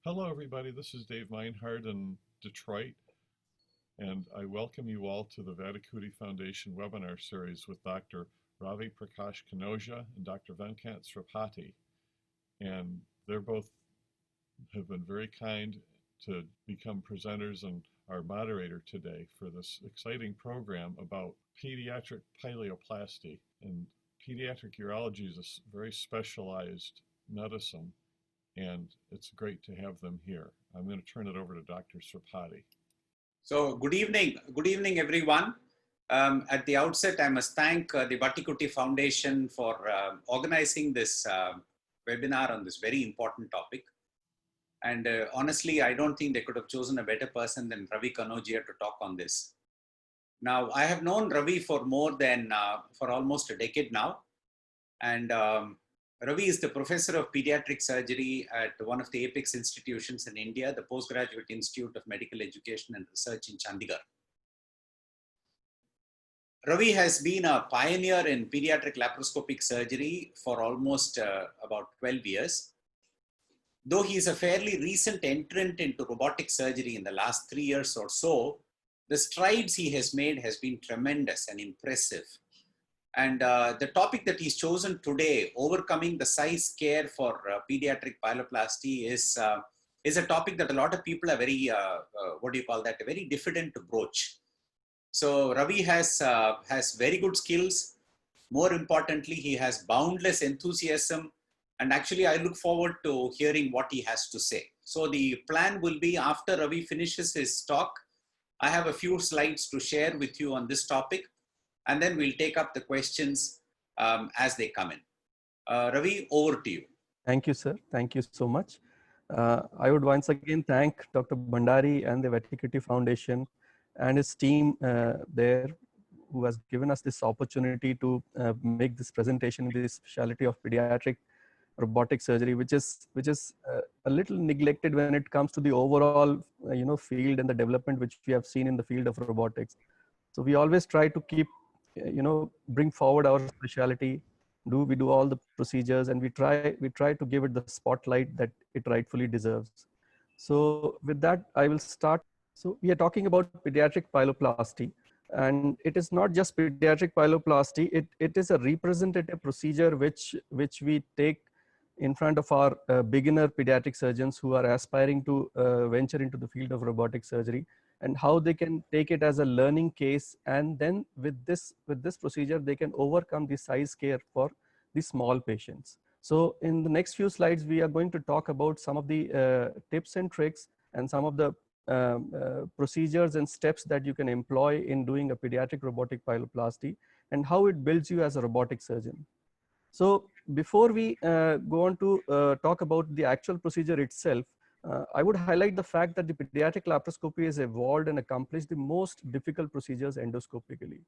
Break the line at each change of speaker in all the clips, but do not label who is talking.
Hello, everybody. This is Dave Meinhardt in Detroit, and I welcome you all to the Vadakuti Foundation webinar series with Dr. Ravi Prakash Kanoja and Dr. Venkant Sripati. And they're both have been very kind to become presenters and our moderator today for this exciting program about pediatric pileoplasty. And pediatric urology is a very specialized medicine, and it's great to have them here. I'm going to turn it over to Dr. Sripati.
So good evening everyone. At the outset, I must thank the Vatikuti Foundation for organizing this webinar on this very important topic. And honestly, I don't think they could have chosen a better person than Ravi Kanojia to talk on this. Now, I have known Ravi for for almost a decade now. And Ravi is the professor of pediatric surgery at one of the apex institutions in India, the Postgraduate Institute of Medical Education and Research in Chandigarh. Ravi has been a pioneer in pediatric laparoscopic surgery for almost about 12 years. Though he is a fairly recent entrant into robotic surgery in the last 3 years or so, the strides he has made has been tremendous and impressive. And the topic that he's chosen today, overcoming the size scare for pediatric pyeloplasty, is a topic that a lot of people are very, very diffident to broach. So Ravi has very good skills. More importantly, he has boundless enthusiasm. And actually, I look forward to hearing what he has to say. So the plan will be, after Ravi finishes his talk, I have a few slides to share with you on this topic, and then we'll take up the questions as they come in. Ravi, over to you.
Thank you, sir. Thank you so much. I would once again thank Dr. Bhandari and the Vatikuti Foundation and his team there, who has given us this opportunity to make this presentation in the specialty of pediatric robotic surgery, which is a little neglected when it comes to the overall field and the development which we have seen in the field of robotics. So we always try to keep bring forward our specialty. We do all the procedures, and we try to give it the spotlight that it rightfully deserves. So with that, I will start. So we are talking about pediatric pyeloplasty, and it is not just pediatric pyeloplasty. It is a representative procedure which we take in front of our beginner pediatric surgeons who are aspiring to venture into the field of robotic surgery, and how they can take it as a learning case. And then with this procedure, they can overcome the size scare for the small patients. So in the next few slides, we are going to talk about some of the tips and tricks and some of the procedures and steps that you can employ in doing a pediatric robotic pyeloplasty, and how it builds you as a robotic surgeon. So before we go on to talk about the actual procedure itself, I would highlight the fact that the pediatric laparoscopy has evolved and accomplished the most difficult procedures endoscopically.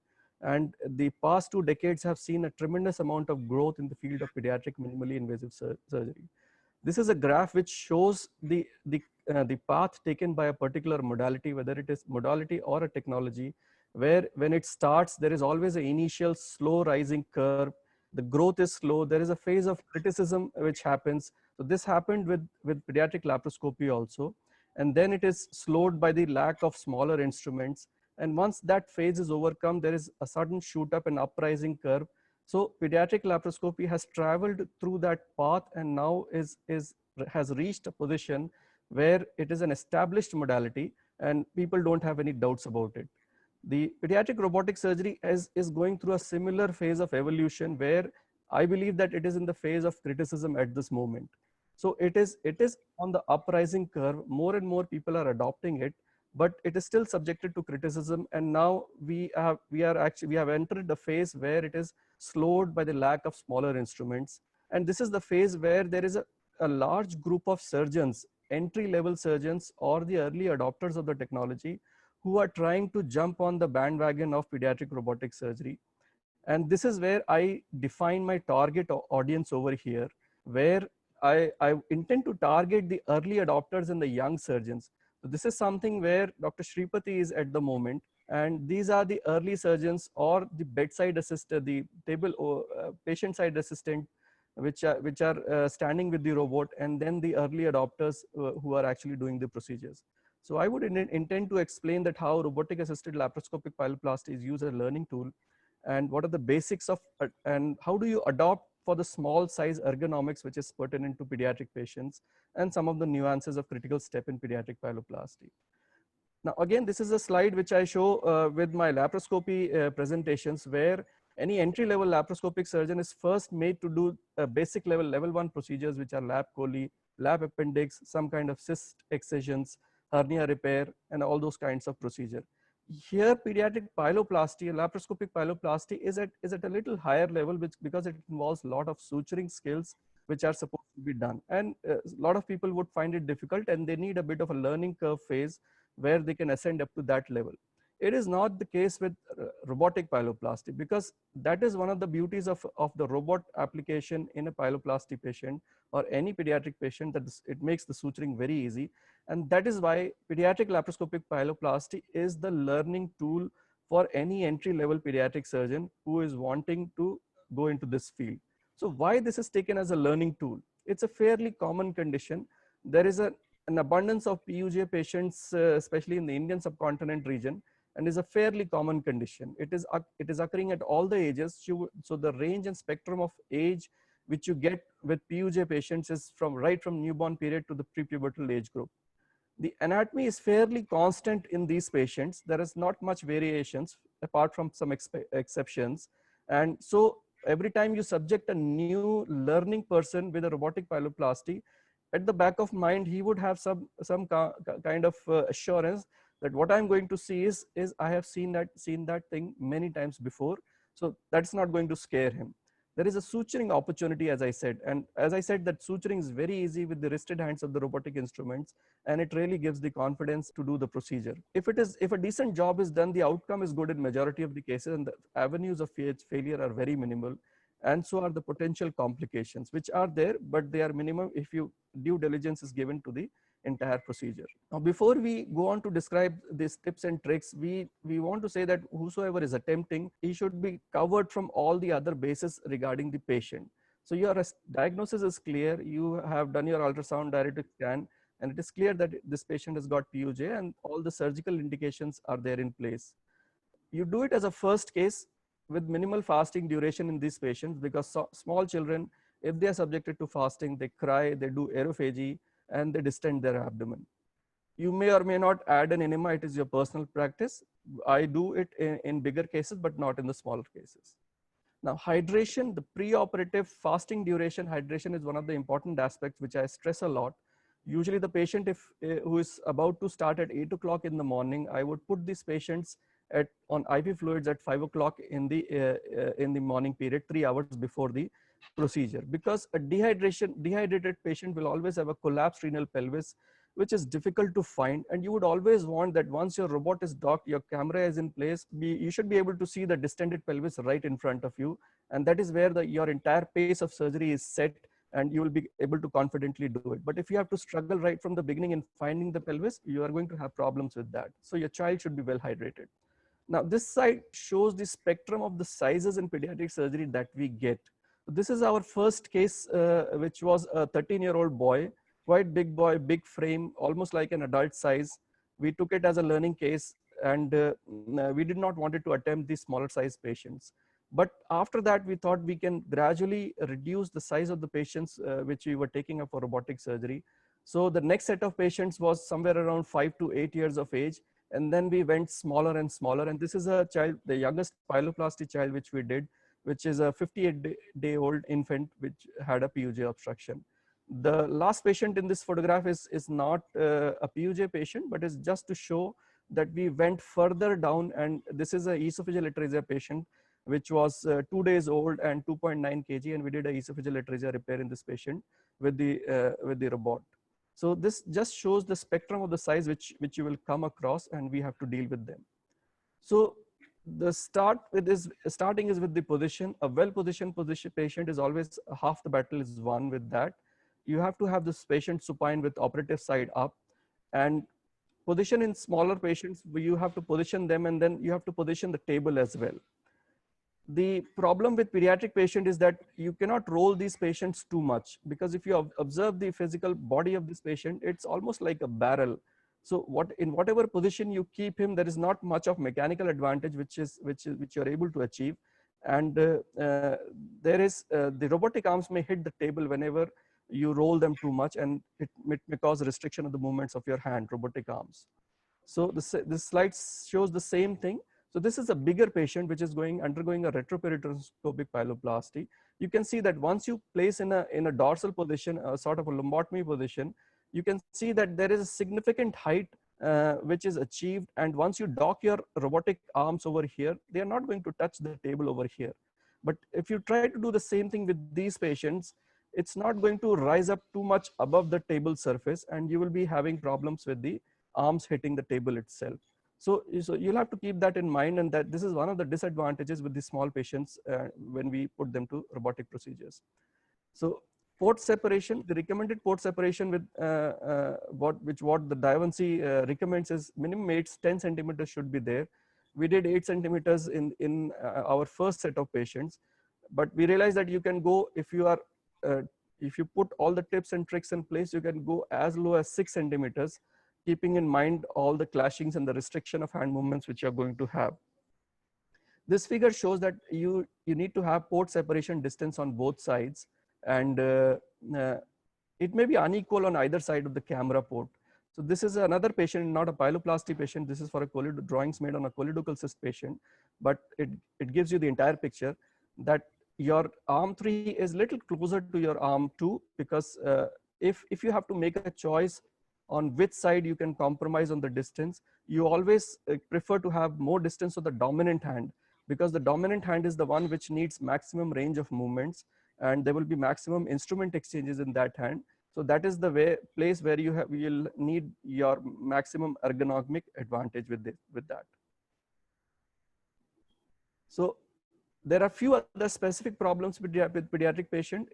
And the past 2 decades have seen a tremendous amount of growth in the field of pediatric minimally invasive surgery. This is a graph which shows the path taken by a particular modality, whether it is modality or a technology, where when it starts, there is always an initial slow rising curve. The growth is slow. There is a phase of criticism which happens. So this happened with pediatric laparoscopy also. And then it is slowed by the lack of smaller instruments. And once that phase is overcome, there is a sudden shoot up and uprising curve. So pediatric laparoscopy has traveled through that path, and now has reached a position where it is an established modality and people don't have any doubts about it. The pediatric robotic surgery is going through a similar phase of evolution, where I believe that it is in the phase of criticism at this moment. So it is on the uprising curve. More and more people are adopting it, but it is still subjected to criticism. And now we have entered the phase where it is slowed by the lack of smaller instruments. And this is the phase where there is a large group of surgeons, entry-level surgeons or the early adopters of the technology, who are trying to jump on the bandwagon of pediatric robotic surgery. And this is where I define my target audience over here, where I intend to target the early adopters and the young surgeons. So this is something where Dr. Sripati is at the moment. And these are the early surgeons or the bedside assistant, the patient side assistant, which are standing with the robot, and then the early adopters who are actually doing the procedures. So I would intend to explain that how robotic assisted laparoscopic pyeloplasty is used as a learning tool, and what are the basics of and how do you adopt for the small size ergonomics which is pertinent to pediatric patients, and some of the nuances of critical step in pediatric pyeloplasty. Now, again, this is a slide which I show with my laparoscopy presentations, where any entry-level laparoscopic surgeon is first made to do basic level 1 procedures, which are lap chole, lap appendix, some kind of cyst excisions, hernia repair, and all those kinds of procedure. Here, pediatric pyeloplasty, laparoscopic pyeloplasty is at a little higher level, because it involves a lot of suturing skills which are supposed to be done. And a lot of people would find it difficult, and they need a bit of a learning curve phase where they can ascend up to that level. It is not the case with robotic pyeloplasty, because that is one of the beauties of the robot application in a pyeloplasty patient or any pediatric patient, that it makes the suturing very easy. And that is why pediatric laparoscopic pyeloplasty is the learning tool for any entry-level pediatric surgeon who is wanting to go into this field. So why this is taken as a learning tool? It's a fairly common condition. There is an abundance of PUJ patients, especially in the Indian subcontinent region, and is a fairly common condition. It is occurring at all the ages. So the range and spectrum of age which you get with PUJ patients is right from newborn period to the prepubertal age group. The anatomy is fairly constant in these patients. There is not much variations apart from some exceptions. And so every time you subject a new learning person with a robotic pyeloplasty, at the back of mind, he would have some kind of assurance that what I'm going to see is I have seen that thing many times before. So that's not going to scare him. There is a suturing opportunity, as I said. And as I said, that suturing is very easy with the wristed hands of the robotic instruments, and it really gives the confidence to do the procedure. If a decent job is done, the outcome is good in majority of the cases, and the avenues of failure are very minimal. And so are the potential complications, which are there, but they are minimum if due diligence is given to the entire procedure. Now, before we go on to describe these tips and tricks, we want to say that whosoever is attempting, he should be covered from all the other bases regarding the patient. So your diagnosis is clear. You have done your ultrasound diuretic scan, and it is clear that this patient has got PUJ, and all the surgical indications are there in place. You do it as a first case with minimal fasting duration in these patients, because small children, if they are subjected to fasting, they cry, they do aerophagy, and they distend their abdomen. You may or may not add an enema. It is your personal practice. I do it in bigger cases, but not in the smaller cases. Now, hydration, the preoperative fasting duration, hydration is one of the important aspects which I stress a lot. Usually the patient who is about to start at 8 o'clock in the morning, I would put these patients on IV fluids at 5 o'clock in the morning period, 3 hours before the procedure, because a dehydrated patient will always have a collapsed renal pelvis, which is difficult to find. And you would always want that once your robot is docked, your camera is in place, you should be able to see the distended pelvis right in front of you. And that is where your entire pace of surgery is set, and you will be able to confidently do it. But if you have to struggle right from the beginning in finding the pelvis, you are going to have problems with that. So your child should be well hydrated. Now, this slide shows the spectrum of the sizes in pediatric surgery that we get. This is our first case, which was a 13-year-old boy, quite big boy, big frame, almost like an adult size. We took it as a learning case, and we did not want to attempt these smaller size patients. But after that, we thought we can gradually reduce the size of the patients which we were taking up for robotic surgery. So the next set of patients was somewhere around 5 to 8 years of age. And then we went smaller and smaller. And this is a child, the youngest pyeloplasty child which we did, which is a 58-day-old infant which had a PUJ obstruction. The last patient in this photograph is not a PUJ patient, but is just to show that we went further down. And this is a esophageal atresia patient, which was 2 days old and 2.9 kg. And we did a esophageal atresia repair in this patient with the robot. So this just shows the spectrum of the size which you will come across, and we have to deal with them. So the starting is with the position. A well-positioned patient is always half the battle is won with that. You have to have this patient supine with operative side up, and position in smaller patients, you have to position them, and then you have to position the table as well. The problem with pediatric patient is that you cannot roll these patients too much, because if you observe the physical body of this patient, it's almost like a barrel. So in whatever position you keep him, there is not much of mechanical advantage which you're able to achieve. And there is the robotic arms may hit the table whenever you roll them too much, and it may cause restriction of the movements of your hand, robotic arms. So this slide shows the same thing. So this is a bigger patient which is undergoing a retroperitoneoscopic pyeloplasty. You can see that once you place in a dorsal position, a sort of a lumbotomy position, you can see that there is a significant height which is achieved. And once you dock your robotic arms over here, they are not going to touch the table over here. But if you try to do the same thing with these patients, it's not going to rise up too much above the table surface, and you will be having problems with the arms hitting the table itself. So you'll have to keep that in mind, and that this is one of the disadvantages with the small patients when we put them to robotic procedures. So port separation, the recommended port separation with what the Diavancy recommends is minimum 10 centimeters should be there. We did 8 centimeters in our first set of patients, but we realized that you can go, if you put all the tips and tricks in place, you can go as low as 6 centimeters, keeping in mind all the clashings and the restriction of hand movements which you're going to have. This figure shows that you need to have port separation distance on both sides, and it may be unequal on either side of the camera port. So this is another patient, not a pyeloplasty patient. This is for a drawings made on a choledochal cyst patient, but it gives you the entire picture that your arm 3 is little closer to your arm 2, because if you have to make a choice on which side you can compromise on the distance, you always prefer to have more distance on the dominant hand, because the dominant hand is the one which needs maximum range of movements, and there will be maximum instrument exchanges in that hand. So that is the place where you'll need your maximum ergonomic advantage with that. So there are few other specific problems with pediatric patient.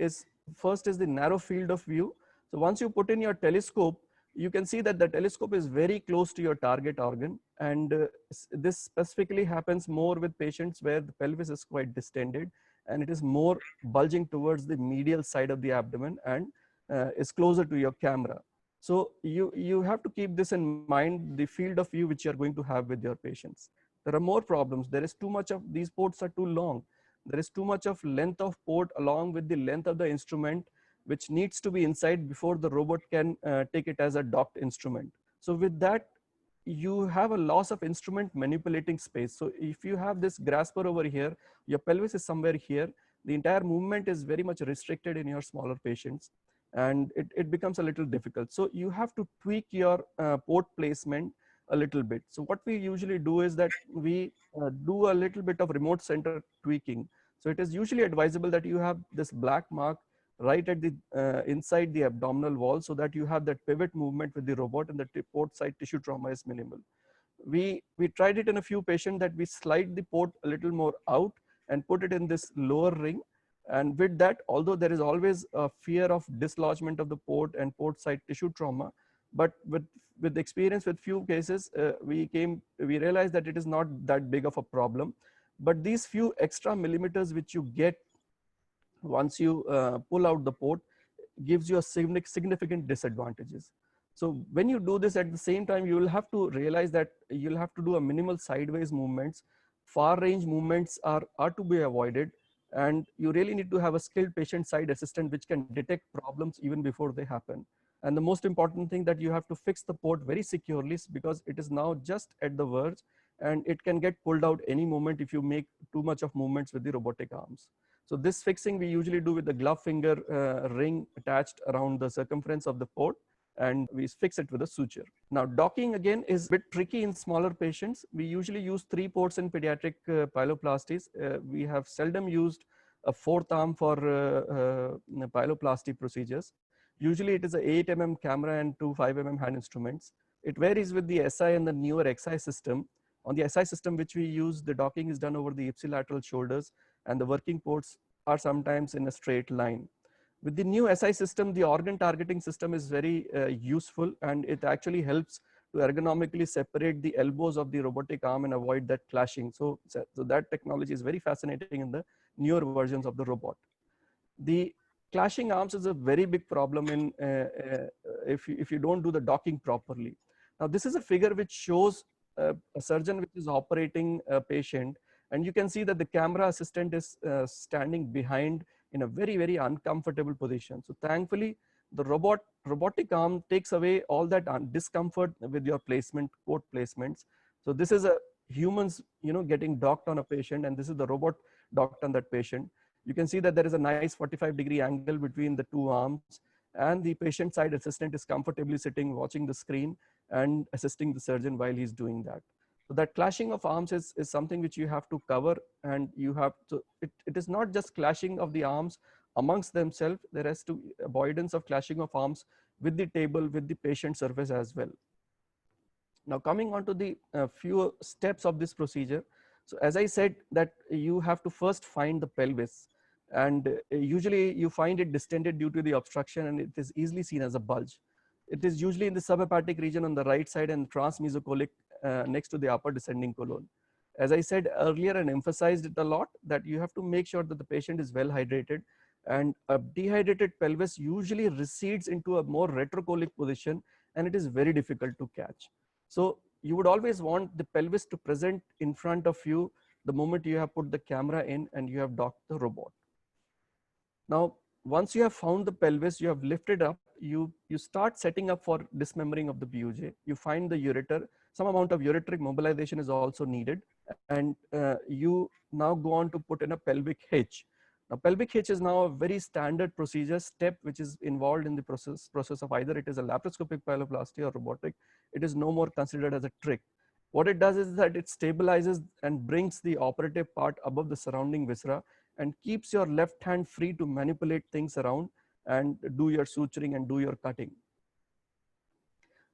First is the narrow field of view. So once you put in your telescope, you can see that the telescope is very close to your target organ, and this specifically happens more with patients where the pelvis is quite distended and it is more bulging towards the medial side of the abdomen and is closer to your camera. So you have to keep this in mind, the field of view which you're going to have with your patients. There are more problems. There is too much of these ports are too long. There is too much of length of port along with the length of the instrument, which needs to be inside before the robot can take it as a docked instrument. So with that, you have a loss of instrument manipulating space. So if you have this grasper over here, your pelvis is somewhere here, the entire movement is very much restricted in your smaller patients, and it becomes a little difficult. So you have to tweak your port placement a little bit. So what we usually do is that we do a little bit of remote center tweaking. So it is usually advisable that you have this black mark right at the inside the abdominal wall, so that you have that pivot movement with the robot, and the port side tissue trauma is minimal. We tried it in a few patients that we slide the port a little more out and put it in this lower ring. And with that, although there is always a fear of dislodgement of the port and port side tissue trauma, but with experience with few cases, we realized that it is not that big of a problem. But these few extra millimeters which you get once you pull out the port gives you a significant disadvantages. So when you do this, at the same time, you will have to realize that you'll have to do a minimal sideways movements. Far range movements are to be avoided, and you really need to have a skilled patient side assistant which can detect problems even before they happen. And the most important thing, that you have to fix the port very securely, because it is now just at the verge and it can get pulled out any moment if you make too much of movements with the robotic arms. So this fixing we usually do with the glove finger ring attached around the circumference of the port, and we fix it with a suture. Now docking again is a bit tricky in smaller patients. We usually use 3 ports in pediatric pyeloplasties. We have seldom used a 4th arm for pyeloplasty procedures. Usually it is a 8 mm camera and 2 5 mm hand instruments. It varies with the SI and the newer XI system. On the SI system which we use, the docking is done over the ipsilateral shoulders, and the working ports are sometimes in a straight line. With the new SI system, the organ targeting system is very useful, and it actually helps ergonomically separate the elbows of the robotic arm and avoid that clashing. So that technology is very fascinating in the newer versions of the robot. The clashing arms is a very big problem in if you don't do the docking properly. Now this is a figure which shows a surgeon which is operating a patient, and you can see that the camera assistant is standing behind in a very uncomfortable position. So thankfully the robotic arm takes away all that discomfort with your placement, quote placements. So this is a humans getting docked on a patient, and this is the robot docked on that patient. You can see that there is a nice 45-degree angle between the two arms, and the patient side assistant is comfortably sitting watching the screen and assisting the surgeon while he's doing that. So that clashing of arms is something which you have to cover, and you have to, it is not just clashing of the arms amongst themselves, there has to be avoidance of clashing of arms with the table, with the patient surface as well. Now coming on to the few steps of this procedure. So as I said that you have to first find the pelvis, and usually you find it distended due to the obstruction, and it is easily seen as a bulge. It is usually in the subhepatic region on the right side and transmesocolic next to the upper descending colon. As I said earlier and emphasized it a lot, that you have to make sure that the patient is well hydrated, and a dehydrated pelvis usually recedes into a more retrocolic position, and it is very difficult to catch. So you would always want the pelvis to present in front of you the moment you have put the camera in and you have docked the robot. Now, once you have found the pelvis, you have lifted up, you start setting up for dismembering of the PUJ. You find the ureter, some amount of ureteric mobilization is also needed, and you now go on to put in a pelvic hitch. Now, pelvic hitch is now a very standard procedure step which is involved in the process of either it is a laparoscopic pyeloplasty or robotic. It is no more considered as a trick. What it does is that it stabilizes and brings the operative part above the surrounding viscera and keeps your left hand free to manipulate things around and do your suturing and do your cutting.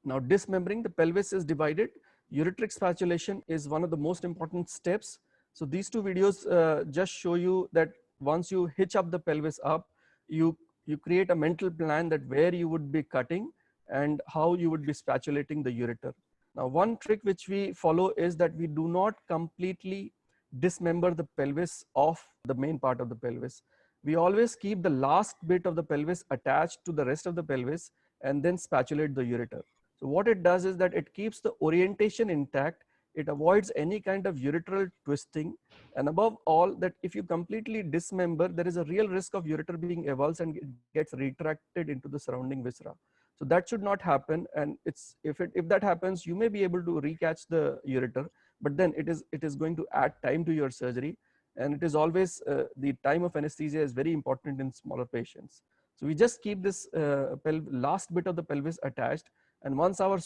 Now dismembering, the pelvis is divided. Ureteric spatulation is one of the most important steps. So these two videos just show you that once you hitch up the pelvis up, you create a mental plan that where you would be cutting and how you would be spatulating the ureter. Now one trick which we follow is that we do not completely dismember the pelvis off the main part of the pelvis. We always keep the last bit of the pelvis attached to the rest of the pelvis and then spatulate the ureter. So what it does is that it keeps the orientation intact. It avoids any kind of ureteral twisting, and above all that if you completely dismember, there is a real risk of ureter being avulsed and it gets retracted into the surrounding viscera. So that should not happen, and if that happens, you may be able to recatch the ureter, but then it is going to add time to your surgery, and it is always the time of anesthesia is very important in smaller patients. So we just keep this last bit of the pelvis attached, and once our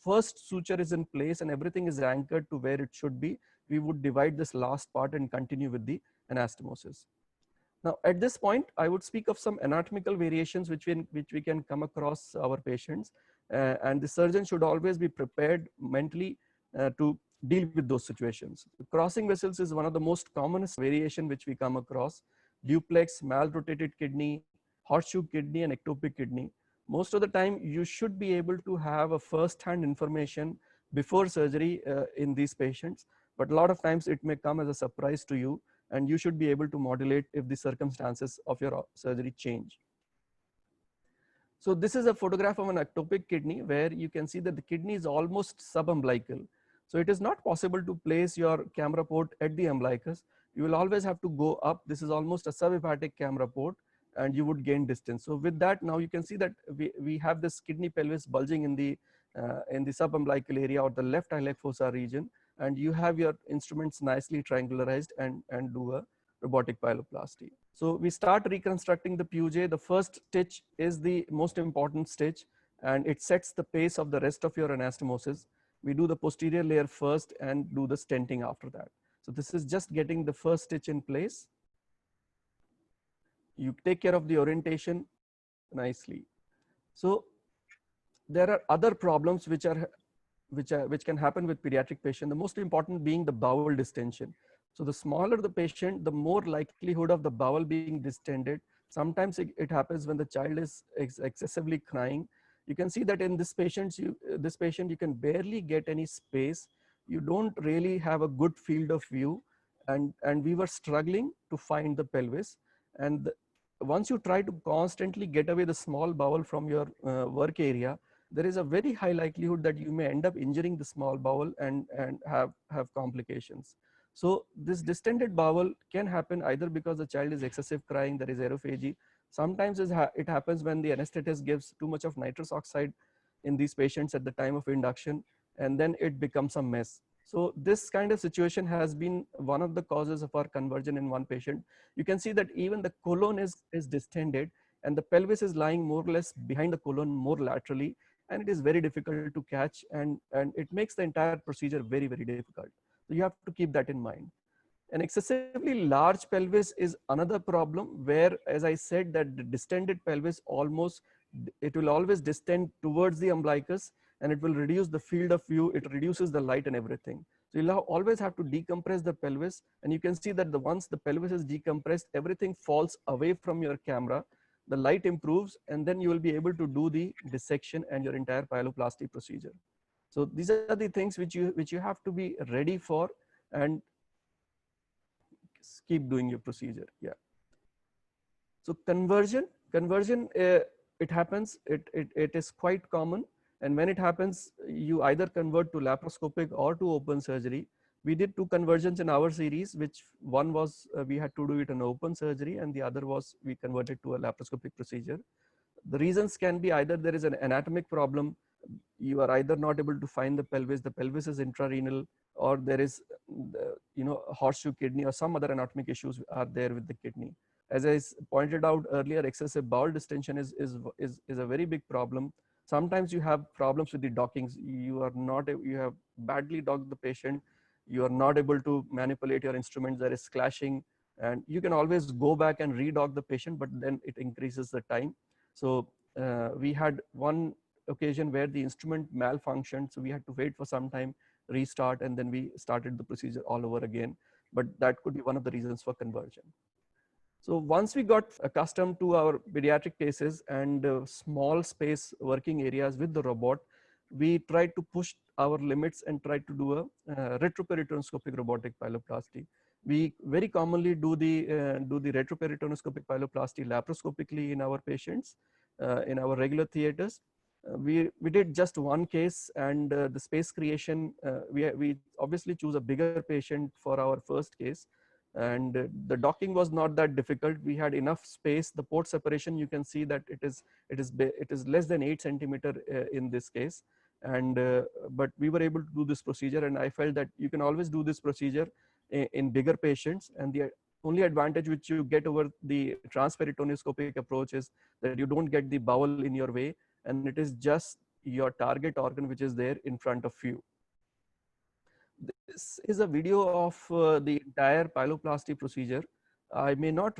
first suture is in place and everything is anchored to where it should be, we would divide this last part and continue with the anastomosis. Now, at this point, I would speak of some anatomical variations which we can come across our patients, and the surgeon should always be prepared mentally to deal with those situations. The crossing vessels is one of the most commonest variation which we come across. Duplex, malrotated kidney, horseshoe kidney, and ectopic kidney. Most of the time, you should be able to have a first-hand information before surgery in these patients, but a lot of times it may come as a surprise to you, and you should be able to modulate if the circumstances of your surgery change. So this is a photograph of an ectopic kidney where you can see that the kidney is almost subumbilical. So it is not possible to place your camera port at the umbilicus. You will always have to go up. This is almost a subhepatic camera port, and you would gain distance. So with that, now you can see that we have this kidney pelvis bulging in the subumbilical area or the left iliac fossa region, and you have your instruments nicely triangularized and do a robotic pyeloplasty. So we start reconstructing the PUJ. The first stitch is the most important stitch, and it sets the pace of the rest of your anastomosis. We do the posterior layer first and do the stenting after that. So this is just getting the first stitch in place. You take care of the orientation nicely. So there are other problems which can happen with pediatric patient. The most important being the bowel distension. So the smaller the patient, the more likelihood of the bowel being distended. Sometimes it happens when the child is excessively crying. You can see that in this patient, you can barely get any space. You don't really have a good field of view, and we were struggling to find the pelvis. And once you try to constantly get away the small bowel from your work area, there is a very high likelihood that you may end up injuring the small bowel and have complications. So this distended bowel can happen either because the child is excessive crying, there is aerophagy. Sometimes it happens when the anesthetist gives too much of nitrous oxide in these patients at the time of induction, and then it becomes a mess. So this kind of situation has been one of the causes of our conversion in one patient. You can see that even the colon is distended, and the pelvis is lying more or less behind the colon more laterally, and it is very difficult to catch, and it makes the entire procedure very, very difficult. So you have to keep that in mind. An excessively large pelvis is another problem where, as I said, that the distended pelvis it will always distend towards the umbilicus, and it will reduce the field of view, it reduces the light and everything. So you'll always have to decompress the pelvis, and you can see that once the pelvis is decompressed, everything falls away from your camera, the light improves, and then you will be able to do the dissection and your entire pyeloplasty procedure. So these are the things which you have to be ready for, and keep doing your procedure. Yeah. So conversion, it happens. It is quite common, and when it happens, you either convert to laparoscopic or to open surgery. We did 2 conversions in our series, which one was we had to do it in open surgery, and the other was we converted to a laparoscopic procedure. The reasons can be either there is an anatomic problem, you are either not able to find the pelvis is intrarenal, or there is horseshoe kidney or some other anatomic issues are there with the kidney. As I pointed out earlier, excessive bowel distension is a very big problem. Sometimes you have problems with the dockings. You have badly docked the patient, you are not able to manipulate your instruments, there is clashing, and you can always go back and redock the patient, but then it increases the time. So we had one occasion where the instrument malfunctioned, so we had to wait for some time, restart, and then we started the procedure all over again. But that could be one of the reasons for conversion. So once we got accustomed to our pediatric cases and small space working areas with the robot, we tried to push our limits and tried to do a retroperitoneoscopic robotic pyeloplasty. We very commonly do the retroperitoneoscopic pyeloplasty laparoscopically in our patients, in our regular theaters. We did just one case, and the space creation, we obviously choose a bigger patient for our first case, and the docking was not that difficult. We had enough space. The port separation, you can see that it is less than 8 centimeter in this case, and but we were able to do this procedure, and I felt that you can always do this procedure in bigger patients, and the only advantage which you get over the transperitoneoscopic approach is that you don't get the bowel in your way, and it is just your target organ which is there in front of you. This is a video of the entire pyeloplasty procedure. I may not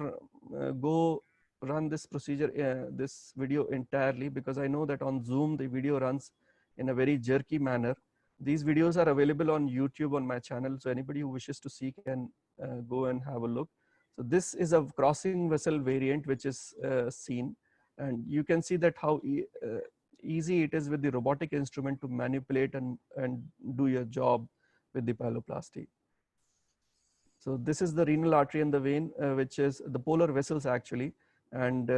go run this procedure, this video entirely, because I know that on Zoom the video runs in a very jerky manner. These videos are available on YouTube on my channel, so anybody who wishes to see can go and have a look. So this is a crossing vessel variant which is seen, and you can see that how easy it is with the robotic instrument to manipulate and do your job with the pyeloplasty. So this is the renal artery and the vein, which is the polar vessels actually, and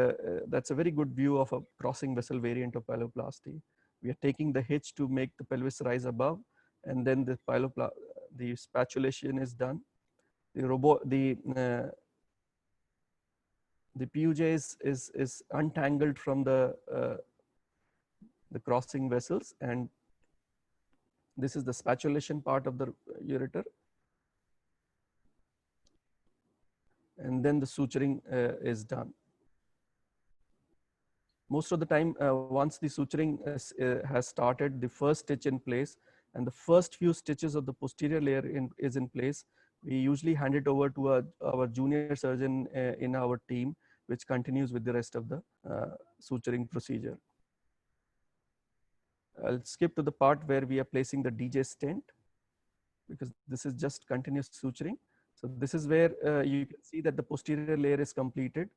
that's a very good view of a crossing vessel variant of pyeloplasty. We are taking the hitch to make the pelvis rise above, and then the spatulation is done. The PUJ is untangled from the crossing vessels, and this is the spatulation part of the ureter. And then the suturing is done. Most of the time, once the suturing has started, the first stitch in place, and the first few stitches of the posterior layer is in place, we usually hand it over to our junior surgeon in our team, which continues with the rest of the suturing procedure. I'll skip to the part where we are placing the DJ stent, because this is just continuous suturing. So this is where you can see that the posterior layer is completed.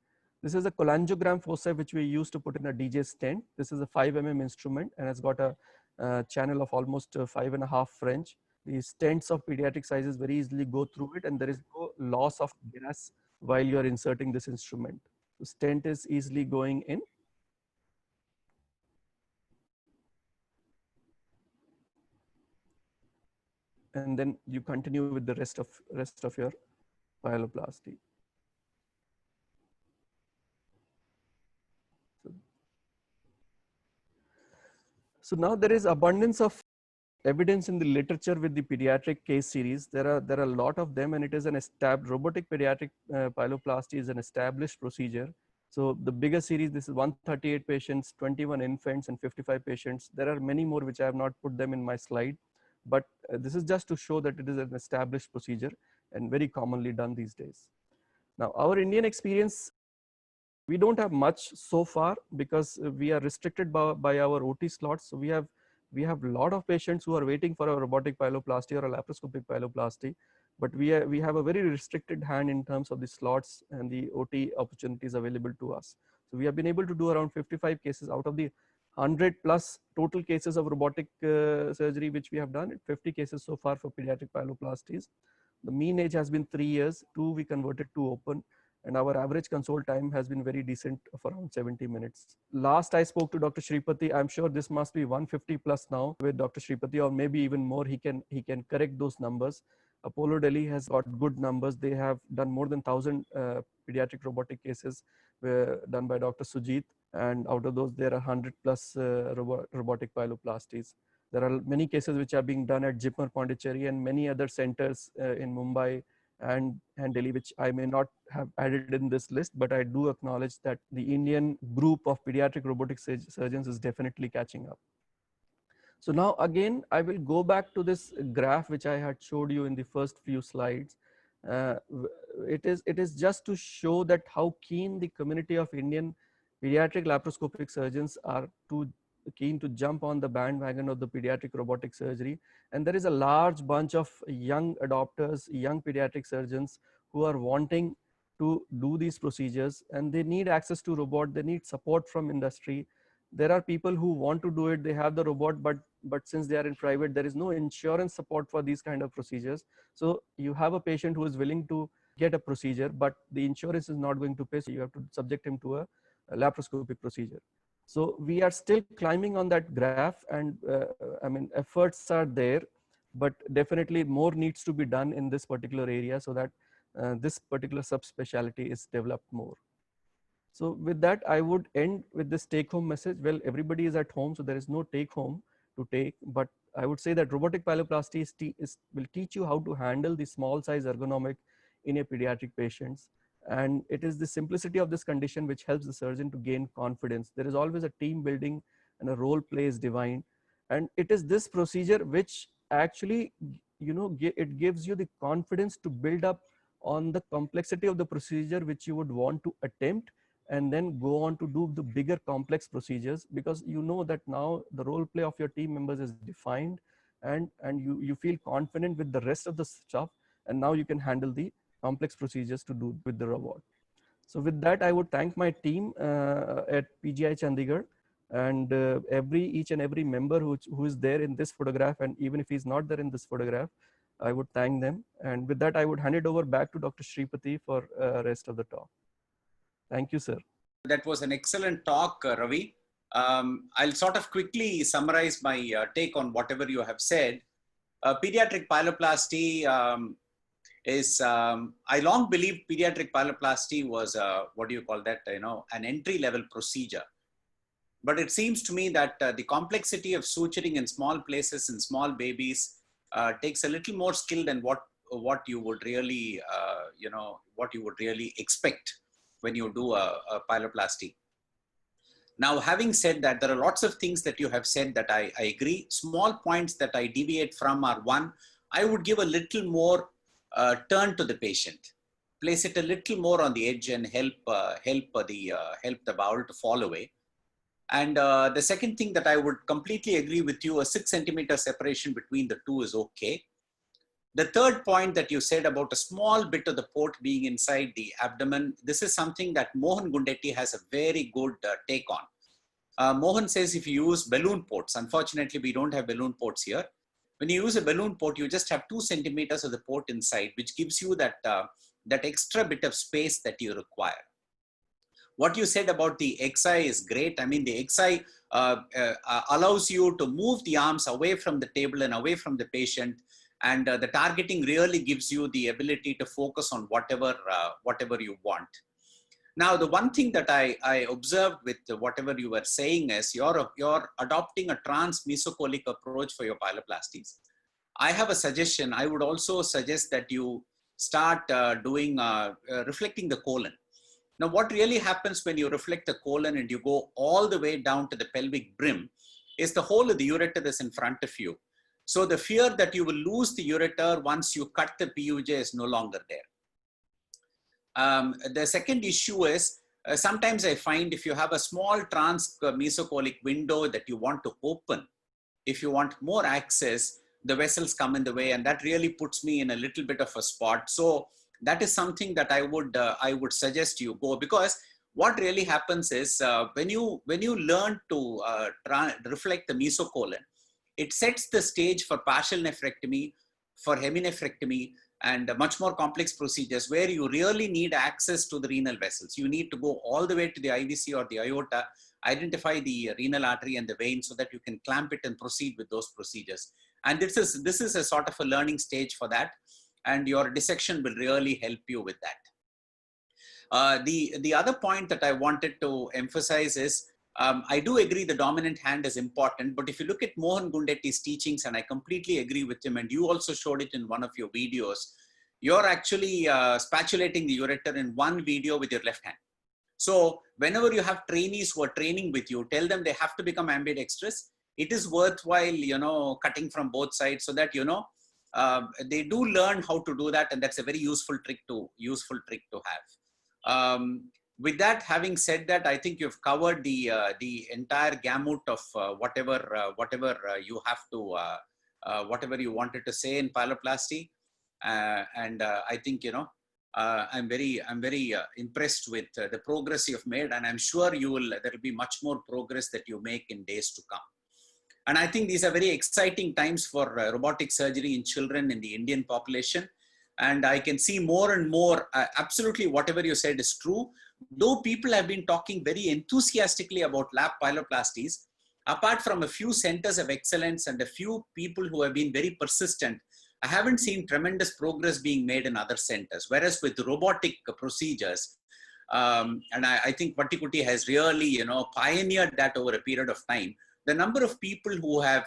This is a cholangiogram foci which we use to put in a DJ stent. This is a 5 instrument and has got a channel of almost 5.5 French. The stents of pediatric sizes very easily go through it, and there is no loss of gas while you are inserting this instrument. The stent is easily going in. And then you continue with the rest of your pyeloplasty. So now there is abundance of evidence in the literature with the pediatric case series. There are a lot of them, and it is an established robotic pediatric pyeloplasty is an established procedure. So the bigger series, this is 138 patients, 21 infants, and 55 patients. There are many more which I have not put them in my slide, but this is just to show that it is an established procedure and very commonly done these days. Now, our Indian experience, we don't have much so far because we are restricted by our OT slots. So we have a lot of patients who are waiting for a robotic pyeloplasty or a laparoscopic pyeloplasty, but we have a very restricted hand in terms of the slots and the OT opportunities available to us. So we have been able to do around 55 cases out of the 100 plus total cases of robotic surgery which we have done. 50 cases so far for pediatric pyeloplasties. The mean age has been 3 years. 2 we converted to open, and our average console time has been very decent of around 70 minutes. Last I spoke to Dr. Shripati, I'm sure this must be 150 plus now with Dr. Shripati, or maybe even more. He can correct those numbers. Apollo Delhi has got good numbers. They have done more than 1,000 pediatric robotic cases done by Dr. Sujit, and out of those there are 100 plus robotic pyeloplasties. There are many cases which are being done at Jipmer Pondicherry and many other centers in Mumbai and Delhi, which I may not have added in this list, but I do acknowledge that the Indian group of pediatric robotic surgeons is definitely catching up. So now again, I will go back to this graph which I had showed you in the first few slides. It is just to show that how keen the community of Indian pediatric laparoscopic surgeons are keen to jump on the bandwagon of the pediatric robotic surgery. And there is a large bunch of young adopters, young pediatric surgeons who are wanting to do these procedures, and they need access to robot, they need support from industry. There are people who want to do it, they have the robot, but since they are in private, there is no insurance support for these kind of procedures. So you have a patient who is willing to get a procedure, but the insurance is not going to pay, so you have to subject him to a laparoscopic procedure. So we are still climbing on that graph, and I mean, efforts are there, but definitely more needs to be done in this particular area so that this particular subspecialty is developed more. So with that, I would end with this take-home message. Well, everybody is at home, so there is no take-home to take, but I would say that robotic pyeloplasty will teach you how to handle the small size ergonomic in a pediatric patients. And it is the simplicity of this condition which helps the surgeon to gain confidence. There is always a team building and a role play is divine. And it is this procedure which actually, it gives you the confidence to build up on the complexity of the procedure which you would want to attempt, and then go on to do the bigger complex procedures, because you know that now the role play of your team members is defined, and you feel confident with the rest of the stuff, and now you can handle the complex procedures to do with the robot. So with that, I would thank my team at PGI Chandigarh, and each and every member who is there in this photograph, and even if he's not there in this photograph, I would thank them. And with that, I would hand it over back to Dr. Shripati for rest of the talk. Thank you, sir.
That was an excellent talk, Ravi. I'll sort of quickly summarize my take on whatever you have said. Pediatric pyeloplasty I long believed pediatric pyeloplasty was an entry-level procedure. But it seems to me that the complexity of suturing in small places in small babies takes a little more skill than what you would really expect when you do a pyeloplasty. Now, having said that, there are lots of things that you have said that I agree. Small points that I deviate from are: one, I would give a little more turn to the patient, place it a little more on the edge, and help the bowel to fall away. And the second thing that I would completely agree with you, a 6 centimeter separation between the two is okay. The third point that you said about a small bit of the port being inside the abdomen, this is something that Mohan Gundetti has a very good take on. Mohan says if you use balloon ports, unfortunately we don't have balloon ports here. When you use a balloon port, you just have 2 centimeters of the port inside, which gives you that, that extra bit of space that you require. What you said about the XI is great. I mean, the XI allows you to move the arms away from the table and away from the patient. And the targeting really gives you the ability to focus on whatever, whatever you want. Now, the one thing that I observed with whatever you were saying is you're adopting a trans-mesocolic approach for your pyeloplasties. I have a suggestion. I would also suggest that you start reflecting the colon. Now, what really happens when you reflect the colon and you go all the way down to the pelvic brim is the whole of the ureter is in front of you. So the fear that you will lose the ureter once you cut the PUJ is no longer there. The second issue is sometimes I find if you have a small trans-mesocolic window that you want to open, if you want more access, the vessels come in the way, and that really puts me in a little bit of a spot. So that is something that I would suggest you go, because what really happens is when you learn to reflect the mesocolon, it sets the stage for partial nephrectomy, for heminephrectomy, and much more complex procedures where you really need access to the renal vessels. You need to go all the way to the IVC or the aorta, identify the renal artery and the vein so that you can clamp it and proceed with those procedures. And this is a sort of a learning stage for that. And your dissection will really help you with that. The other point that I wanted to emphasize is, I do agree the dominant hand is important, but if you look at Mohan Gundetti's teachings, and I completely agree with him, and you also showed it in one of your videos, you're actually spatulating the ureter in one video with your left hand. So whenever you have trainees who are training with you, tell them they have to become ambidextrous. It is worthwhile, you know, cutting from both sides so that, you know, they do learn how to do that, and that's a very useful trick to have. With that, having said that, I think you've covered the entire gamut of whatever you have to whatever you wanted to say in pyeloplasty, and I think, you know, I'm very impressed with the progress you've made, and I'm sure there will be much more progress that you make in days to come. And I think these are very exciting times for robotic surgery in children in the Indian population. And I can see more and more, absolutely whatever you said is true. Though people have been talking very enthusiastically about lap pyeloplasties, apart from a few centers of excellence and a few people who have been very persistent, I haven't seen tremendous progress being made in other centers. Whereas with robotic procedures, and I think Vattikutty has really, you know, pioneered that over a period of time. The number of people who have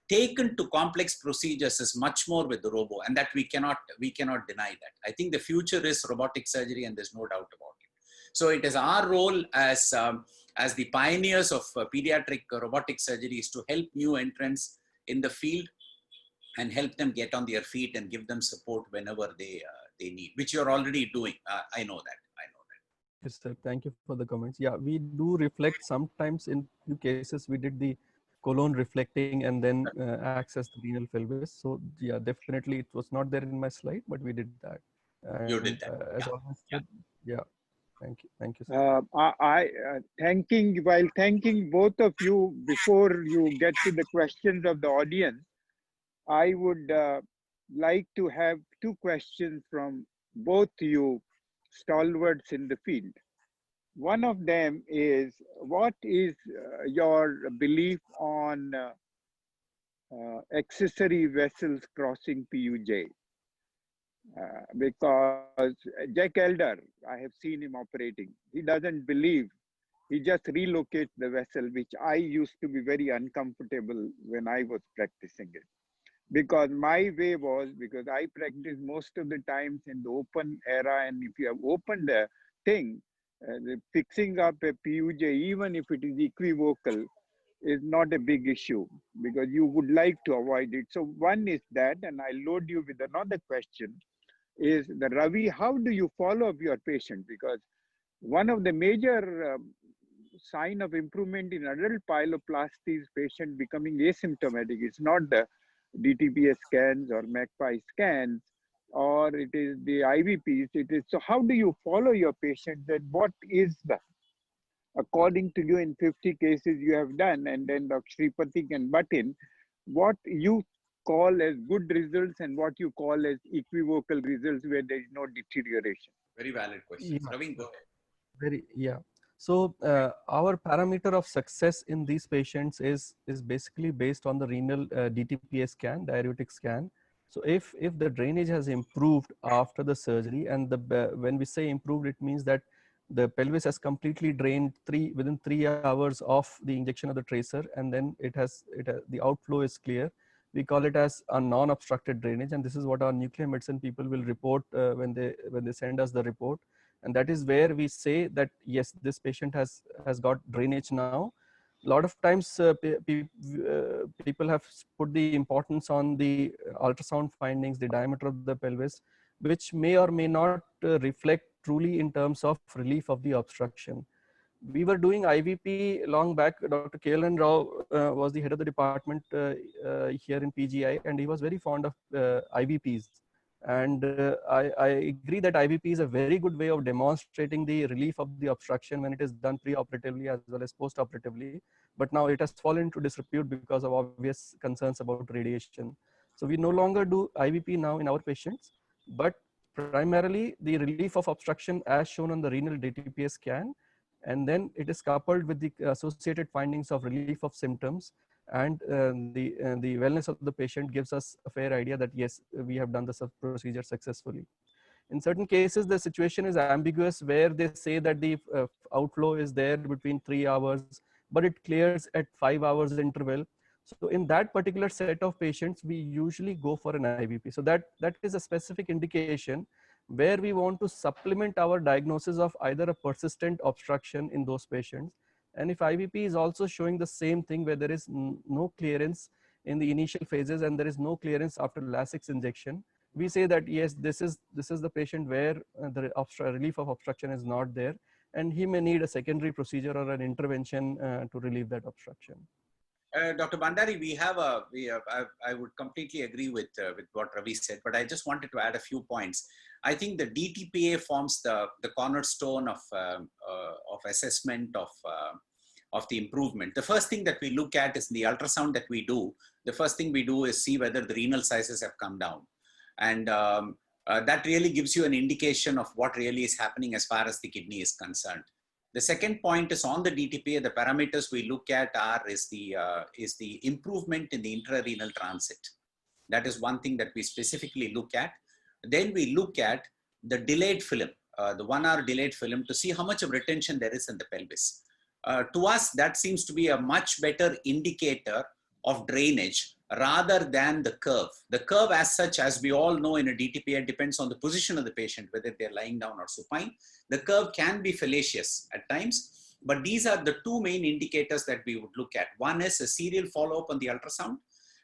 taken to complex procedures is much more with the robo, and that we cannot deny that. I think the future is robotic surgery, and there's no doubt about it. So it is our role as the pioneers of pediatric robotic surgery is to help new entrants in the field and help them get on their feet and give them support whenever they need, which you're already doing. I know that.
Yes, sir. Thank you for the comments. Yeah, we do reflect sometimes. In few cases, we did the colon reflecting and then access the renal pelvis. So yeah, definitely it was not there in my slide, but we did that. And,
You did that.
as always said, yeah. Thank you, sir.
While thanking both of you, before you get to the questions of the audience, I would like to have 2 questions from both you stalwarts in the field. One of them is, what is your belief on accessory vessels crossing PUJ? Because Jack Elder, I have seen him operating. He doesn't believe. He just relocates the vessel, which I used to be very uncomfortable when I was practicing it. Because my way was, because I practiced most of the times in the open era, and if you have opened a thing, fixing up a PUJ, even if it is equivocal, is not a big issue, because you would like to avoid it. So one is that, and I load you with another question, is the Ravi, how do you follow up your patient? Because one of the major sign of improvement in adult pyeloplasty is patient becoming asymptomatic. It's not the DTPS scans or MACPI scans, or it is the IVPs. It is, so how do you follow your patients, and what is the, according to you, in 50 cases you have done, and then Dr. Sripati can butt in, what you call as good results and what you call as equivocal results where there is no deterioration?
Very valid questions.
Yeah.
Raveen, go ahead.
Yeah. So our parameter of success in these patients is basically based on the renal DTPA scan, diuretic scan. So if the drainage has improved after the surgery, and when we say improved, it means that the pelvis has completely drained within 3 hours of the injection of the tracer, and then the outflow is clear. We call it as a non-obstructed drainage, and this is what our nuclear medicine people will report when they send us the report. And that is where we say that yes, this patient has got drainage now. A lot of times people have put the importance on the ultrasound findings, the diameter of the pelvis, which may or may not reflect truly in terms of relief of the obstruction. We were doing IVP long back. Dr. Kelan Rao was the head of the department here in PGI, and he was very fond of IVPs. And I agree that IVP is a very good way of demonstrating the relief of the obstruction when it is done pre-operatively as well as post-operatively. But now it has fallen into disrepute because of obvious concerns about radiation. So we no longer do IVP now in our patients, but primarily the relief of obstruction as shown on the renal DTPA scan, and then it is coupled with the associated findings of relief of symptoms, and the wellness of the patient gives us a fair idea that yes, we have done the procedure successfully. In certain cases, the situation is ambiguous, where they say that the outflow is there between 3 hours, but it clears at 5 hours interval. So in that particular set of patients, we usually go for an IVP. So that is a specific indication where we want to supplement our diagnosis of either a persistent obstruction in those patients. And if IVP is also showing the same thing, where there is no clearance in the initial phases and there is no clearance after Lasix injection, we say that yes, this is the patient where the relief of obstruction is not there, and he may need a secondary procedure or an intervention to relieve that obstruction.
Dr. Bhandari, I would completely agree with what Ravi said, but I just wanted to add a few points. I think the DTPA forms the cornerstone of assessment of the improvement. The first thing that we look at is the ultrasound that we do. The first thing we do is see whether the renal sizes have come down. And that really gives you an indication of what really is happening as far as the kidney is concerned. The second point is on the DTPA, the parameters we look at is the improvement in the intrarenal transit. That is one thing that we specifically look at. Then we look at the delayed film, the 1 hour delayed film, to see how much of retention there is in the pelvis. To us, that seems to be a much better indicator of drainage rather than the curve. The curve as such, as we all know in a DTPA, depends on the position of the patient, whether they're lying down or supine. The curve can be fallacious at times, but these are the two main indicators that we would look at. One is a serial follow-up on the ultrasound.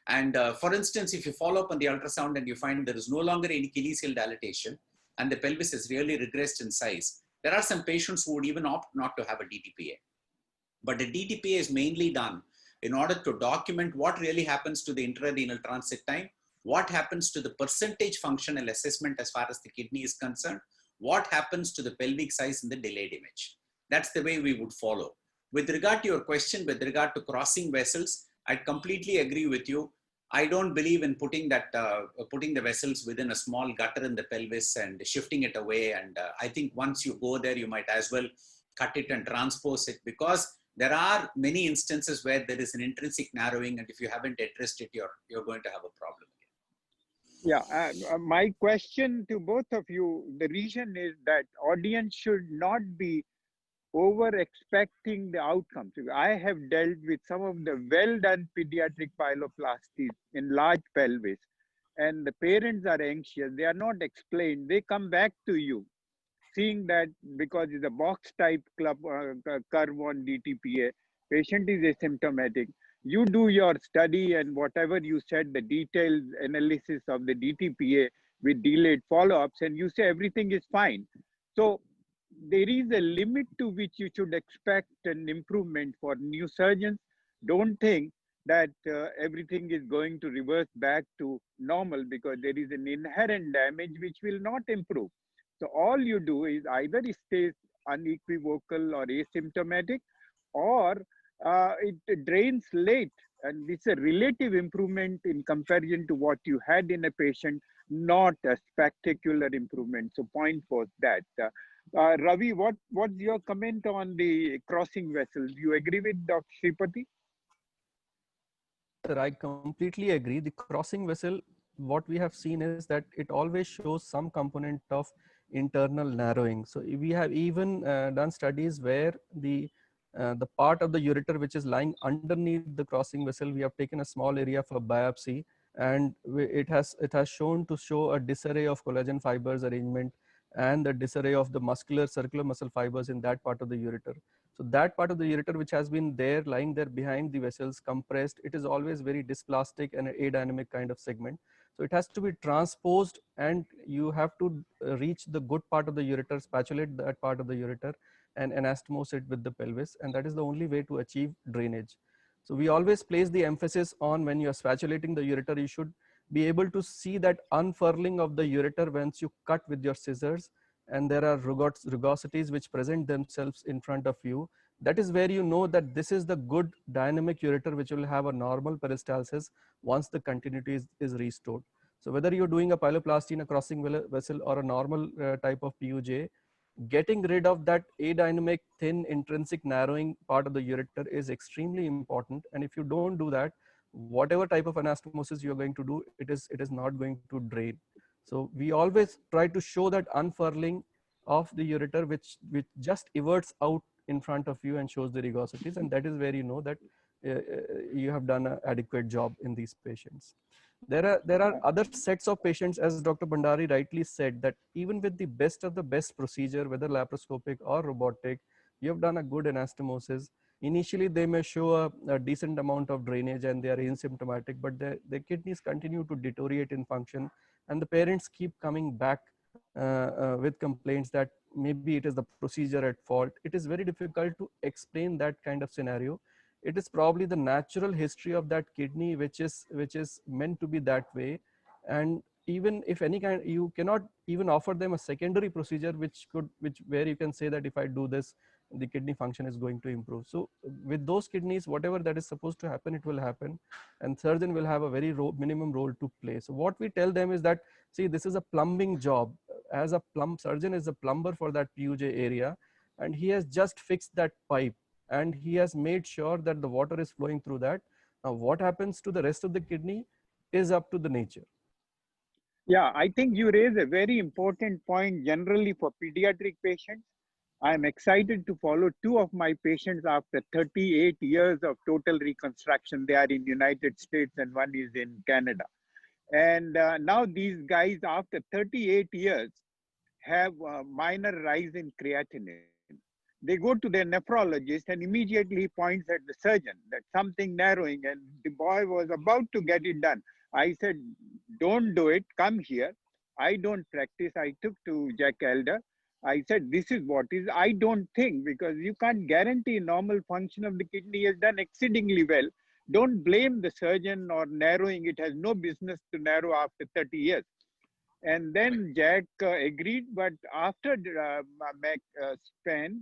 And for instance, if you follow up on the ultrasound and you find there is no longer any kinesial dilatation and the pelvis has really regressed in size, there are some patients who would even opt not to have a DTPA. But the DTPA is mainly done in order to document what really happens to the intrarenal transit time, what happens to the percentage functional assessment as far as the kidney is concerned, what happens to the pelvic size in the delayed image. That's the way we would follow. With regard to your question, with regard to crossing vessels, I completely agree with you. I don't believe in putting the vessels within a small gutter in the pelvis and shifting it away. And I think once you go there, you might as well cut it and transpose it, because there are many instances where there is an intrinsic narrowing, and if you haven't addressed it, you're going to have a problem again.
Yeah, my question to both of you, the reason is that audience should not be over expecting the outcomes. I have dealt with some of the well done pediatric pyeloplasties in large pelvis, and the parents are anxious. They are not explained. They come back to you, seeing that because it's a box type curve on DTPA, patient is asymptomatic. You do your study and whatever you said, the detailed analysis of the DTPA with delayed follow-ups, and you say everything is fine. So there is a limit to which you should expect an improvement for new surgeons. Don't think that everything is going to reverse back to normal because there is an inherent damage which will not improve. So all you do is either it stays unequivocal or asymptomatic, or it drains late. And it's a relative improvement in comparison to what you had in a patient, not a spectacular improvement. So point was that. Ravi, what's your comment on the crossing vessels? Do you agree with Dr. Sripati?
Sir, I completely agree. The crossing vessel, what we have seen is that it always shows some component of internal narrowing. So we have even done studies where the part of the ureter which is lying underneath the crossing vessel, we have taken a small area for biopsy, and it has shown to show a disarray of collagen fibers arrangement and the disarray of the muscular circular muscle fibers in that part of the ureter. So that part of the ureter which has been there lying there behind the vessels compressed, it is always very dysplastic and an adynamic kind of segment. So it has to be transposed, and you have to reach the good part of the ureter, spatulate that part of the ureter and anastomose it with the pelvis. And that is the only way to achieve drainage. So we always place the emphasis on, when you are spatulating the ureter, you should be able to see that unfurling of the ureter once you cut with your scissors, and there are rugosities which present themselves in front of you. That is where you know that this is the good dynamic ureter which will have a normal peristalsis once the continuity is restored. So whether you're doing a pyeloplasty in a crossing vessel or a normal type of PUJ, getting rid of that adynamic thin intrinsic narrowing part of the ureter is extremely important. And if you don't do that, whatever type of anastomosis you're going to do, it is not going to drain. So we always try to show that unfurling of the ureter which just everts out in front of you and shows the rugosities, and that is where you know that you have done an adequate job in these patients. There are other sets of patients, as Dr. Bhandari rightly said, that even with the best of the best procedure, whether laparoscopic or robotic, you have done a good anastomosis. Initially, they may show a decent amount of drainage and they are asymptomatic, but their kidneys continue to deteriorate in function, and the parents keep coming back with complaints that maybe it is the procedure at fault. It is very difficult to explain that kind of scenario. It is probably the natural history of that kidney which is meant to be that way. And even if any kind, you cannot even offer them a secondary procedure where you can say that if I do this, the kidney function is going to improve. So with those kidneys, whatever that is supposed to happen, it will happen, and surgeon will have a very minimum role to play. So what we tell them is that, see, this is a plumbing job. As a surgeon is a plumber for that PUJ area, and he has just fixed that pipe, and he has made sure that the water is flowing through that. Now, what happens to the rest of the kidney is up to the nature.
Yeah, I think you raise a very important point generally for pediatric patients. I'm excited to follow two of my patients after 38 years of total reconstruction. They are in United States and one is in Canada. And now these guys, after 38 years, have a minor rise in creatinine. They go to their nephrologist and immediately points at the surgeon that something narrowing, and the boy was about to get it done. I said, don't do it, come here. I don't practice. I took to Jack Elder. I said, this is what is. I don't think, because you can't guarantee normal function of the kidney. Is done exceedingly well. Don't blame the surgeon or narrowing. It has no business to narrow after 30 years. And then Jack agreed, but after scan,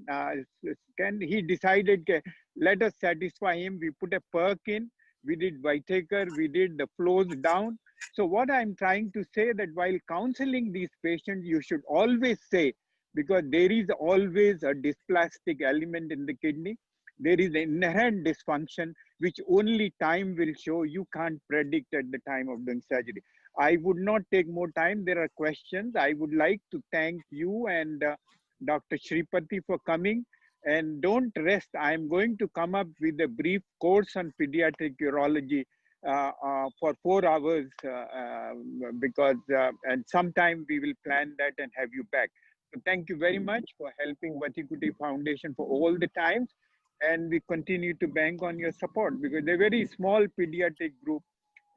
he decided, let us satisfy him. We put a perk in, we did Whitaker, we did the flows down. So what I'm trying to say, that while counseling these patients, you should always say, because there is always a dysplastic element in the kidney, there is inherent dysfunction, which only time will show. You can't predict at the time of doing surgery. I would not take more time. There are questions. I would like to thank you and Dr. Sripati for coming. And don't rest. I'm going to come up with a brief course on pediatric urology for 4 hours and sometime we will plan that and have you back. So thank you very much for helping Vattikuti Foundation for all the times. And we continue to bank on your support, because they're a very small pediatric group.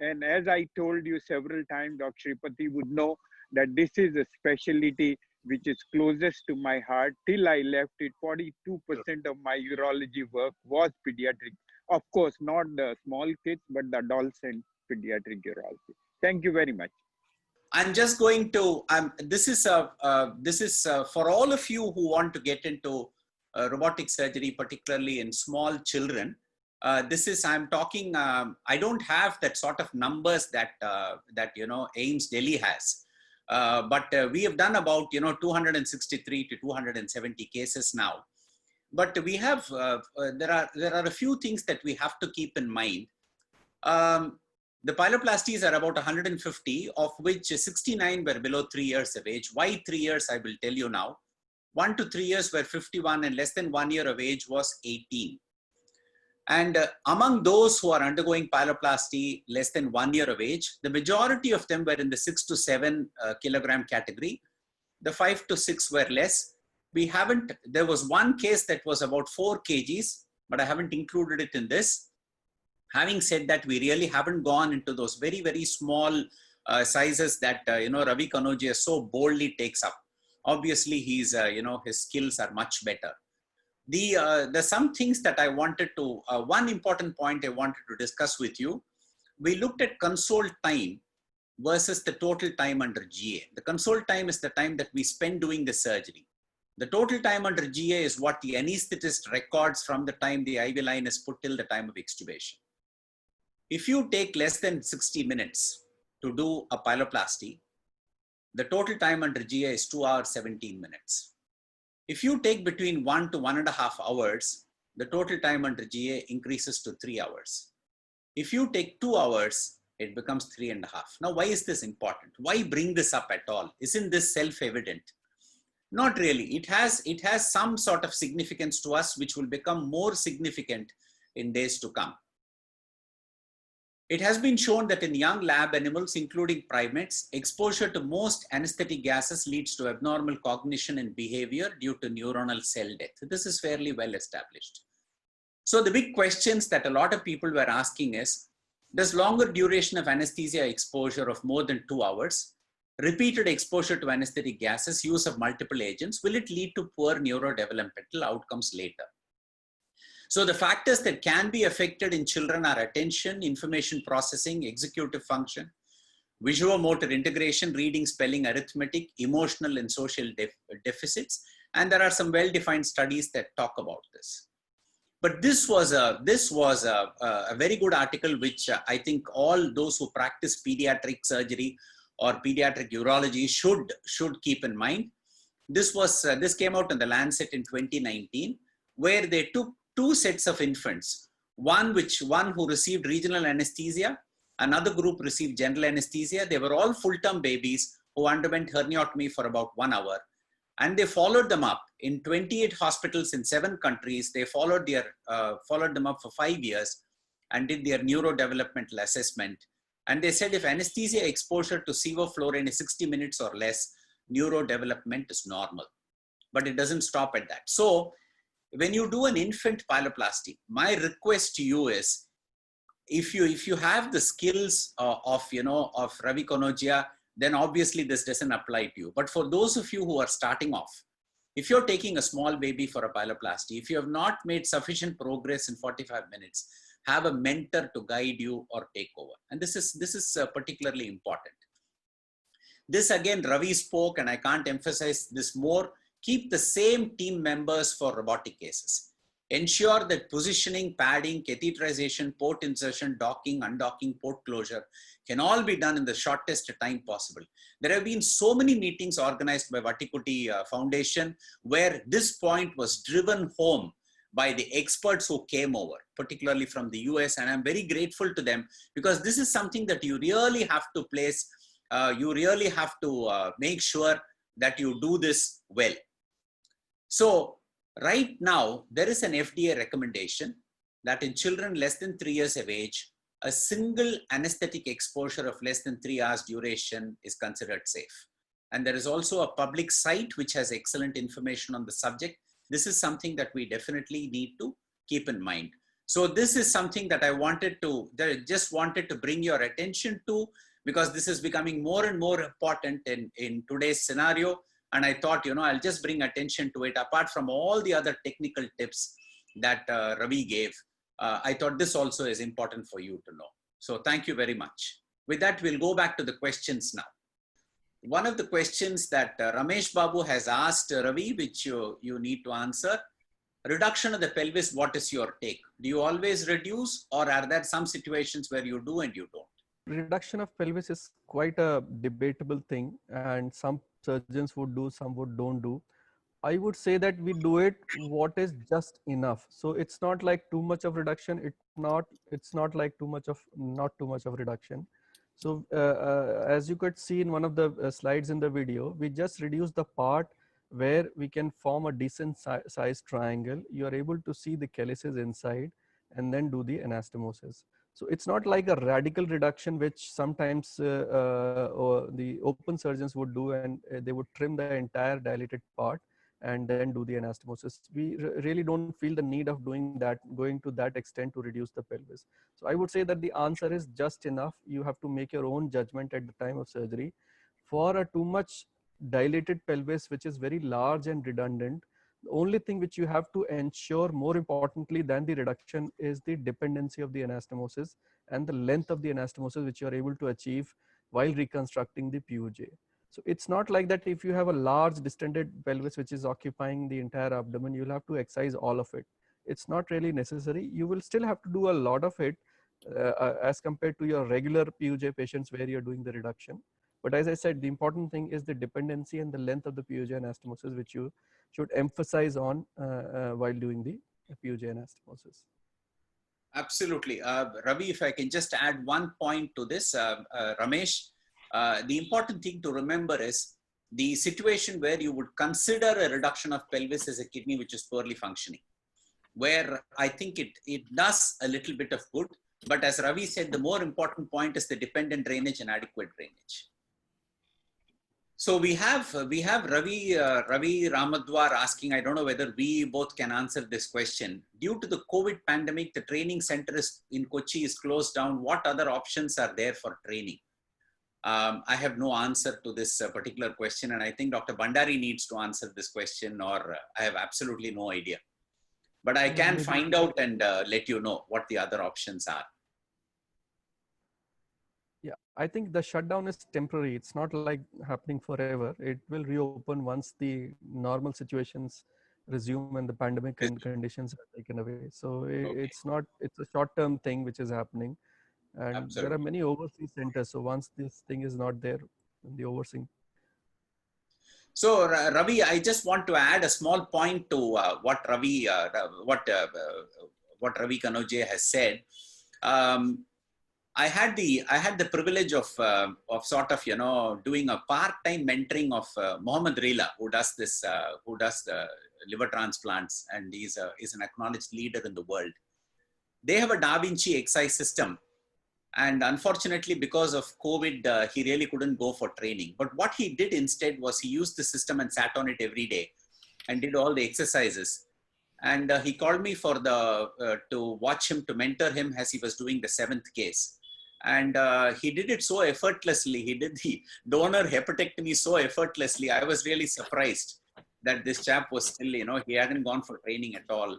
And as I told you several times, Dr. Sripati would know that this is a specialty which is closest to my heart. Till I left it, 42% of my urology work was pediatric. Of course, not the small kids, but the adults and pediatric urology. Thank you very much.
I'm just going to, this is for all of you who want to get into robotic surgery, particularly in small children. I'm talking, I don't have that sort of numbers that, AIIMS Delhi has. But we have done about, 263 to 270 cases now. But we have, there are a few things that we have to keep in mind. The pyeloplasties are about 150, of which 69 were below 3 years of age. Why 3 years? I will tell you now. 1 to 3 years were 51, and less than 1 year of age was 18. And among those who are undergoing pyeloplasty less than 1 year of age, the majority of them were in the 6 to 7 kilogram category. The 5 to 6 were less. There was one case that was about 4 kgs, but I haven't included it in this. Having said that, we really haven't gone into those very, very small sizes that, Ravi Kanoja so boldly takes up. Obviously, he's, his skills are much better. There's some things that I wanted to, one important point I wanted to discuss with you. We looked at console time versus the total time under GA. The console time is the time that we spend doing the surgery. The total time under GA is what the anesthetist records from the time the IV line is put till the time of extubation. If you take less than 60 minutes to do a pyeloplasty, the total time under GA is 2 hours, 17 minutes. If you take between 1 to 1.5 hours, the total time under GA increases to 3 hours. If you take 2 hours, it becomes 3.5. Now, why is this important? Why bring this up at all? Isn't this self-evident? Not really. It has some sort of significance to us, which will become more significant in days to come. It has been shown that in young lab animals, including primates, exposure to most anesthetic gases leads to abnormal cognition and behavior due to neuronal cell death. This is fairly well established. So the big questions that a lot of people were asking is, does longer duration of anesthesia exposure of more than 2 hours, repeated exposure to anesthetic gases, use of multiple agents, will it lead to poor neurodevelopmental outcomes later? So the factors that can be affected in children are attention, information processing, executive function, visuomotor integration, reading, spelling, arithmetic, emotional and social deficits. And there are some well-defined studies that talk about this. But this was a very good article, which I think all those who practice pediatric surgery or pediatric urology should keep in mind. This came out in the Lancet in 2019, where they took 2 sets of infants, one who received regional anesthesia, another group received general anesthesia. They were all full-term babies who underwent herniatomy for about 1 hour. And they followed them up in 28 hospitals in 7 countries. They followed them up for 5 years and did their neurodevelopmental assessment. And they said if anesthesia exposure to sevoflurane is 60 minutes or less, neurodevelopment is normal. But it doesn't stop at that. So when you do an infant pyeloplasty, my request to you is, if you have the skills of Ravi Kanoja, then obviously this doesn't apply to you. But for those of you who are starting off, if you're taking a small baby for a pyeloplasty, if you have not made sufficient progress in 45 minutes, have a mentor to guide you or take over. And this is particularly important. This again, Ravi spoke, and I can't emphasize this more. Keep the same team members for robotic cases. Ensure that positioning, padding, catheterization, port insertion, docking, undocking, port closure can all be done in the shortest time possible. There have been so many meetings organized by Vattikuti Foundation where this point was driven home by the experts who came over, particularly from the US, and I'm very grateful to them, because this is something that you really have to place, you really have to make sure that you do this well. So right now, there is an FDA recommendation that in children less than 3 years of age, a single anesthetic exposure of less than 3 hours duration is considered safe. And there is also a public site which has excellent information on the subject. This is something that we definitely need to keep in mind. So this is something that I just wanted to bring your attention to, because this is becoming more and more important in today's scenario. And I thought, I'll just bring attention to it, apart from all the other technical tips that Ravi gave. I thought this also is important for you to know. So thank you very much. With that, we'll go back to the questions now. One of the questions that Ramesh Babu has asked Ravi, which you need to answer, reduction of the pelvis, what is your take? Do you always reduce, or are there some situations where you do and you don't?
Reduction of pelvis is quite a debatable thing, and some surgeons would do, some would don't do. I would say that we do it what is just enough. So it's not like too much of reduction. It's not like too much of not too much of reduction. So as you could see in one of the slides in the video, we just reduce the part where we can form a decent size triangle. You are able to see the calyces inside and then do the anastomosis. So it's not like a radical reduction, which sometimes or the open surgeons would do, and they would trim the entire dilated part and then do the anastomosis. We really don't feel the need of doing that, going to that extent to reduce the pelvis. So I would say that the answer is just enough. You have to make your own judgment at the time of surgery. For a too much dilated pelvis, which is very large and redundant, the only thing which you have to ensure, more importantly than the reduction, is the dependency of the anastomosis and the length of the anastomosis which you are able to achieve while reconstructing the PUJ. So it's not like that if you have a large distended pelvis which is occupying the entire abdomen, you'll have to excise all of it. It's not really necessary. You will still have to do a lot of it as compared to your regular PUJ patients where you're doing the reduction. But as I said, the important thing is the dependency and the length of the PUJ anastomosis, which you should emphasize on while doing the PUJ anastomosis.
Absolutely. Ravi, if I can just add one point to this, Ramesh, the important thing to remember is the situation where you would consider a reduction of pelvis as a kidney which is poorly functioning, where I think it does a little bit of good. But as Ravi said, the more important point is the dependent drainage and adequate drainage. So we have Ravi Ramadwar asking, I don't know whether we both can answer this question. Due to the COVID pandemic, the training center in Kochi is closed down. What other options are there for training? I have no answer to this particular question, and I think Dr. Bhandari needs to answer this question, or I have absolutely no idea. But I can find out and let you know what the other options are.
Yeah, I think the shutdown is temporary. It's not like happening forever. It will reopen once the normal situations resume and the pandemic and conditions are taken away. So it's a short-term thing which is happening. And
Absolutely.
there are many overseas centers. So once this thing is not there, the overseas.
So Ravi, I just want to add a small point to what Ravi Kanoje has said. I had the privilege of sort of doing a part-time mentoring of Mohammed Rila, who does the liver transplants, and is an acknowledged leader in the world. They have a Da Vinci exercise system, and unfortunately, because of COVID, he really couldn't go for training. But what he did instead was he used the system and sat on it every day and did all the exercises. And he called me for to watch him, to mentor him as he was doing the 7th case. And he did it so effortlessly. He did the donor hepatectomy so effortlessly. I was really surprised that this chap was still, he hadn't gone for training at all.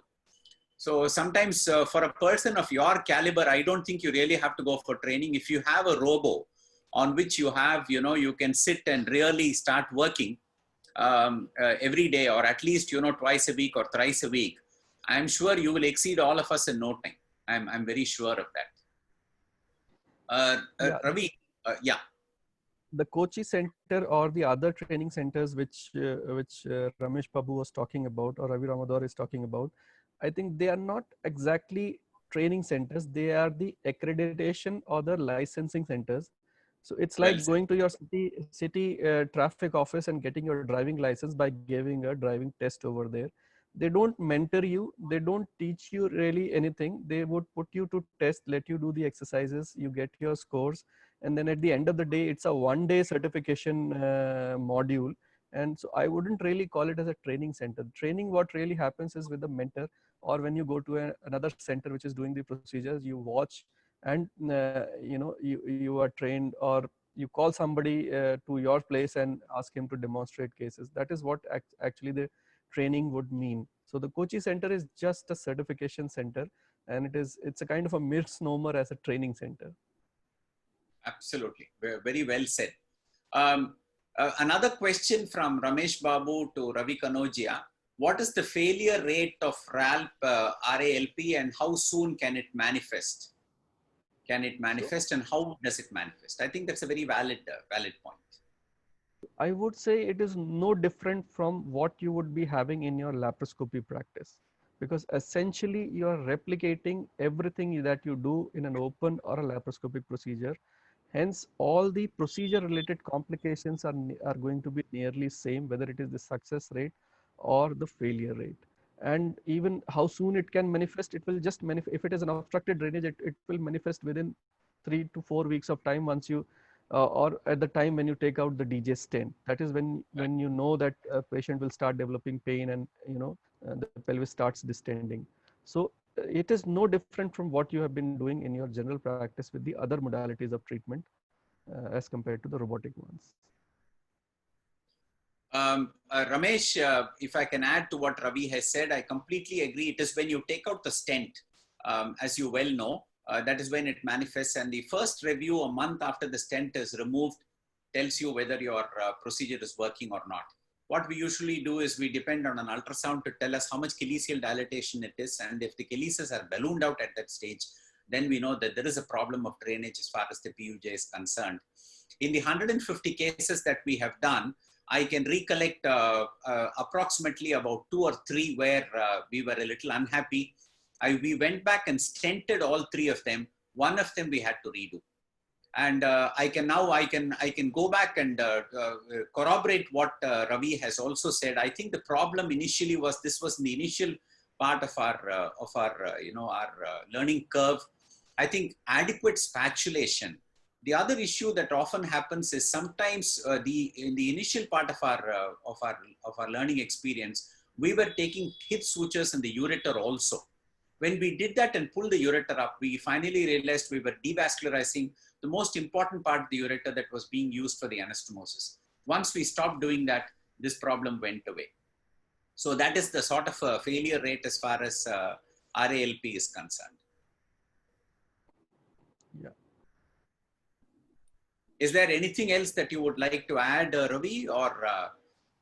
So sometimes for a person of your caliber, I don't think you really have to go for training. If you have a robo on which you have, you can sit and really start working every day, or at least, twice a week or thrice a week, I'm sure you will exceed all of us in no time. I'm very sure of that. Ravi, yeah.
The Kochi Center or the other training centers which Ramesh Babu was talking about, or Ravi Ramadwar is talking about, I think they are not exactly training centers. They are the accreditation or the licensing centers. So it's like going to your city traffic office and getting your driving license by giving a driving test over there. They don't mentor you. They don't teach you really anything. They would put you to test, let you do the exercises, you get your scores. And then at the end of the day, it's a one-day certification module. And so I wouldn't really call it as a training center. Training, what really happens is with the mentor, or when you go to another center which is doing the procedures, you watch and you are trained, or you call somebody to your place and ask him to demonstrate cases. That is what actually the training would mean. So the Kochi Center is just a certification center and it's a kind of a misnomer as a training center.
Absolutely. Very well said. Another question from Ramesh Babu to Ravi Kanodia. What is the failure rate of RALP and how soon can it manifest? Can it manifest and how does it manifest? I think that's a very valid point.
I would say it is no different from what you would be having in your laparoscopy practice, because essentially you are replicating everything that you do in an open or a laparoscopic procedure. Hence, all the procedure related complications are going to be nearly same, whether it is the success rate or the failure rate. And even how soon it can manifest, it will just manifest. If it is an obstructed drainage, it will manifest within 3 to 4 weeks of time once you or at the time when you take out the DJ stent. That is when you know that a patient will start developing pain, and the pelvis starts distending. So it is no different from what you have been doing in your general practice with the other modalities of treatment as compared to the robotic ones.
Ramesh, if I can add to what Ravi has said, I completely agree. It is when you take out the stent, as you well know, that is when it manifests. And the first review a month after the stent is removed tells you whether your procedure is working or not. What we usually do is we depend on an ultrasound to tell us how much calyceal dilatation it is. And if the calyces are ballooned out at that stage, then we know that there is a problem of drainage as far as the PUJ is concerned. In the 150 cases that we have done, I can recollect approximately about 2 or 3 where we were a little unhappy. We went back and stented all 3 of them. One of them we had to redo. And I can go back and corroborate what Ravi has also said. I think the problem initially was, this was the initial part of our learning curve. I think adequate spatulation. The other issue that often happens is sometimes in the initial part of our learning experience, we were taking hip sutures in the ureter also. When we did that and pulled the ureter up, we finally realized we were devascularizing the most important part of the ureter that was being used for the anastomosis. Once we stopped doing that, this problem went away. So that is the sort of failure rate as far as RALP is concerned.
Yeah.
Is there anything else that you would like to add, Ravi? Or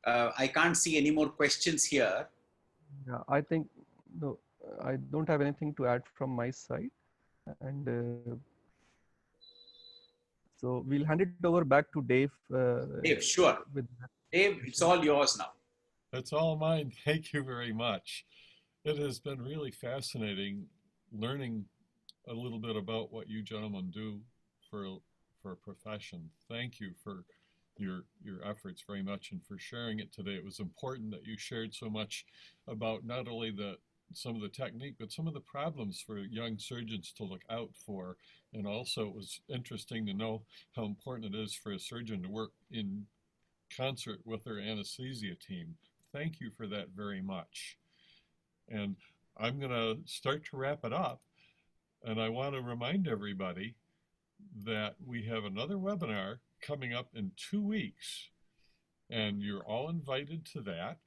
I can't see any more questions here.
Yeah, I think no, I don't have anything to add from my side. And so we'll hand it over back to Dave.
Dave, sure. Dave, it's all yours now.
It's all mine. Thank you very much. It has been really fascinating learning a little bit about what you gentlemen do for a profession. Thank you for your efforts very much and for sharing it today. It was important that you shared so much about not only some of the technique, but some of the problems for young surgeons to look out for. And also it was interesting to know how important it is for a surgeon to work in concert with their anesthesia team. Thank you for that very much. And I'm going to start to wrap it up. And I want to remind everybody that we have another webinar coming up in 2 weeks. And you're all invited to that.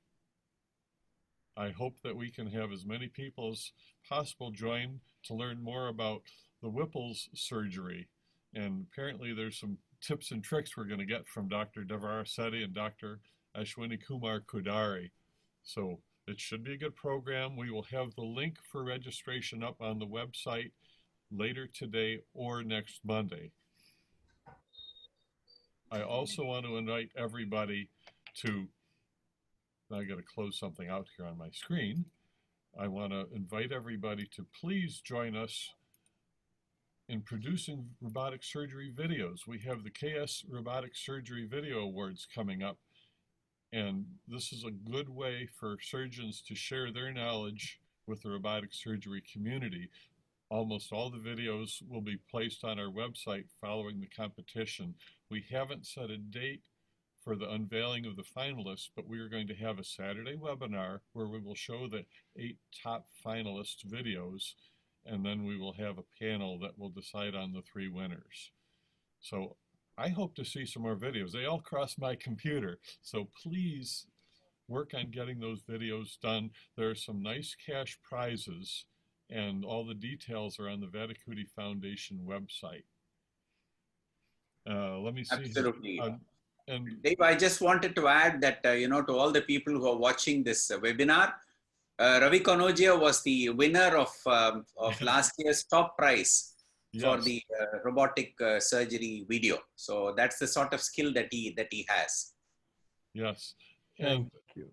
I hope that we can have as many people as possible join to learn more about the Whipple's surgery. And apparently there's some tips and tricks we're going to get from Dr. Devara Sethi and Dr. Ashwini Kumar Kudari. So it should be a good program. We will have the link for registration up on the website later today or next Monday. I also want to invite everybody to, now I got to close something out here on my screen. I want to invite everybody to please join us in producing robotic surgery videos. We have the KS Robotic Surgery Video Awards coming up, and this is a good way for surgeons to share their knowledge with the robotic surgery community. Almost all the videos will be placed on our website following the competition. We haven't set a date for the unveiling of the finalists, but we are going to have a Saturday webinar where we will show the 8 top finalist videos, and then we will have a panel that will decide on the 3 winners. So I hope to see some more videos. They all cross my computer, so please work on getting those videos done. There are some nice cash prizes and all the details are on the Vatakuti Foundation website. Let me see.
Absolutely.
And
Dave, I just wanted to add that, to all the people who are watching this webinar, Ravi Kanodia was the winner of last year's top prize for
yes,
the robotic surgery video. So that's the sort of skill that he has.
yes,
Thank you.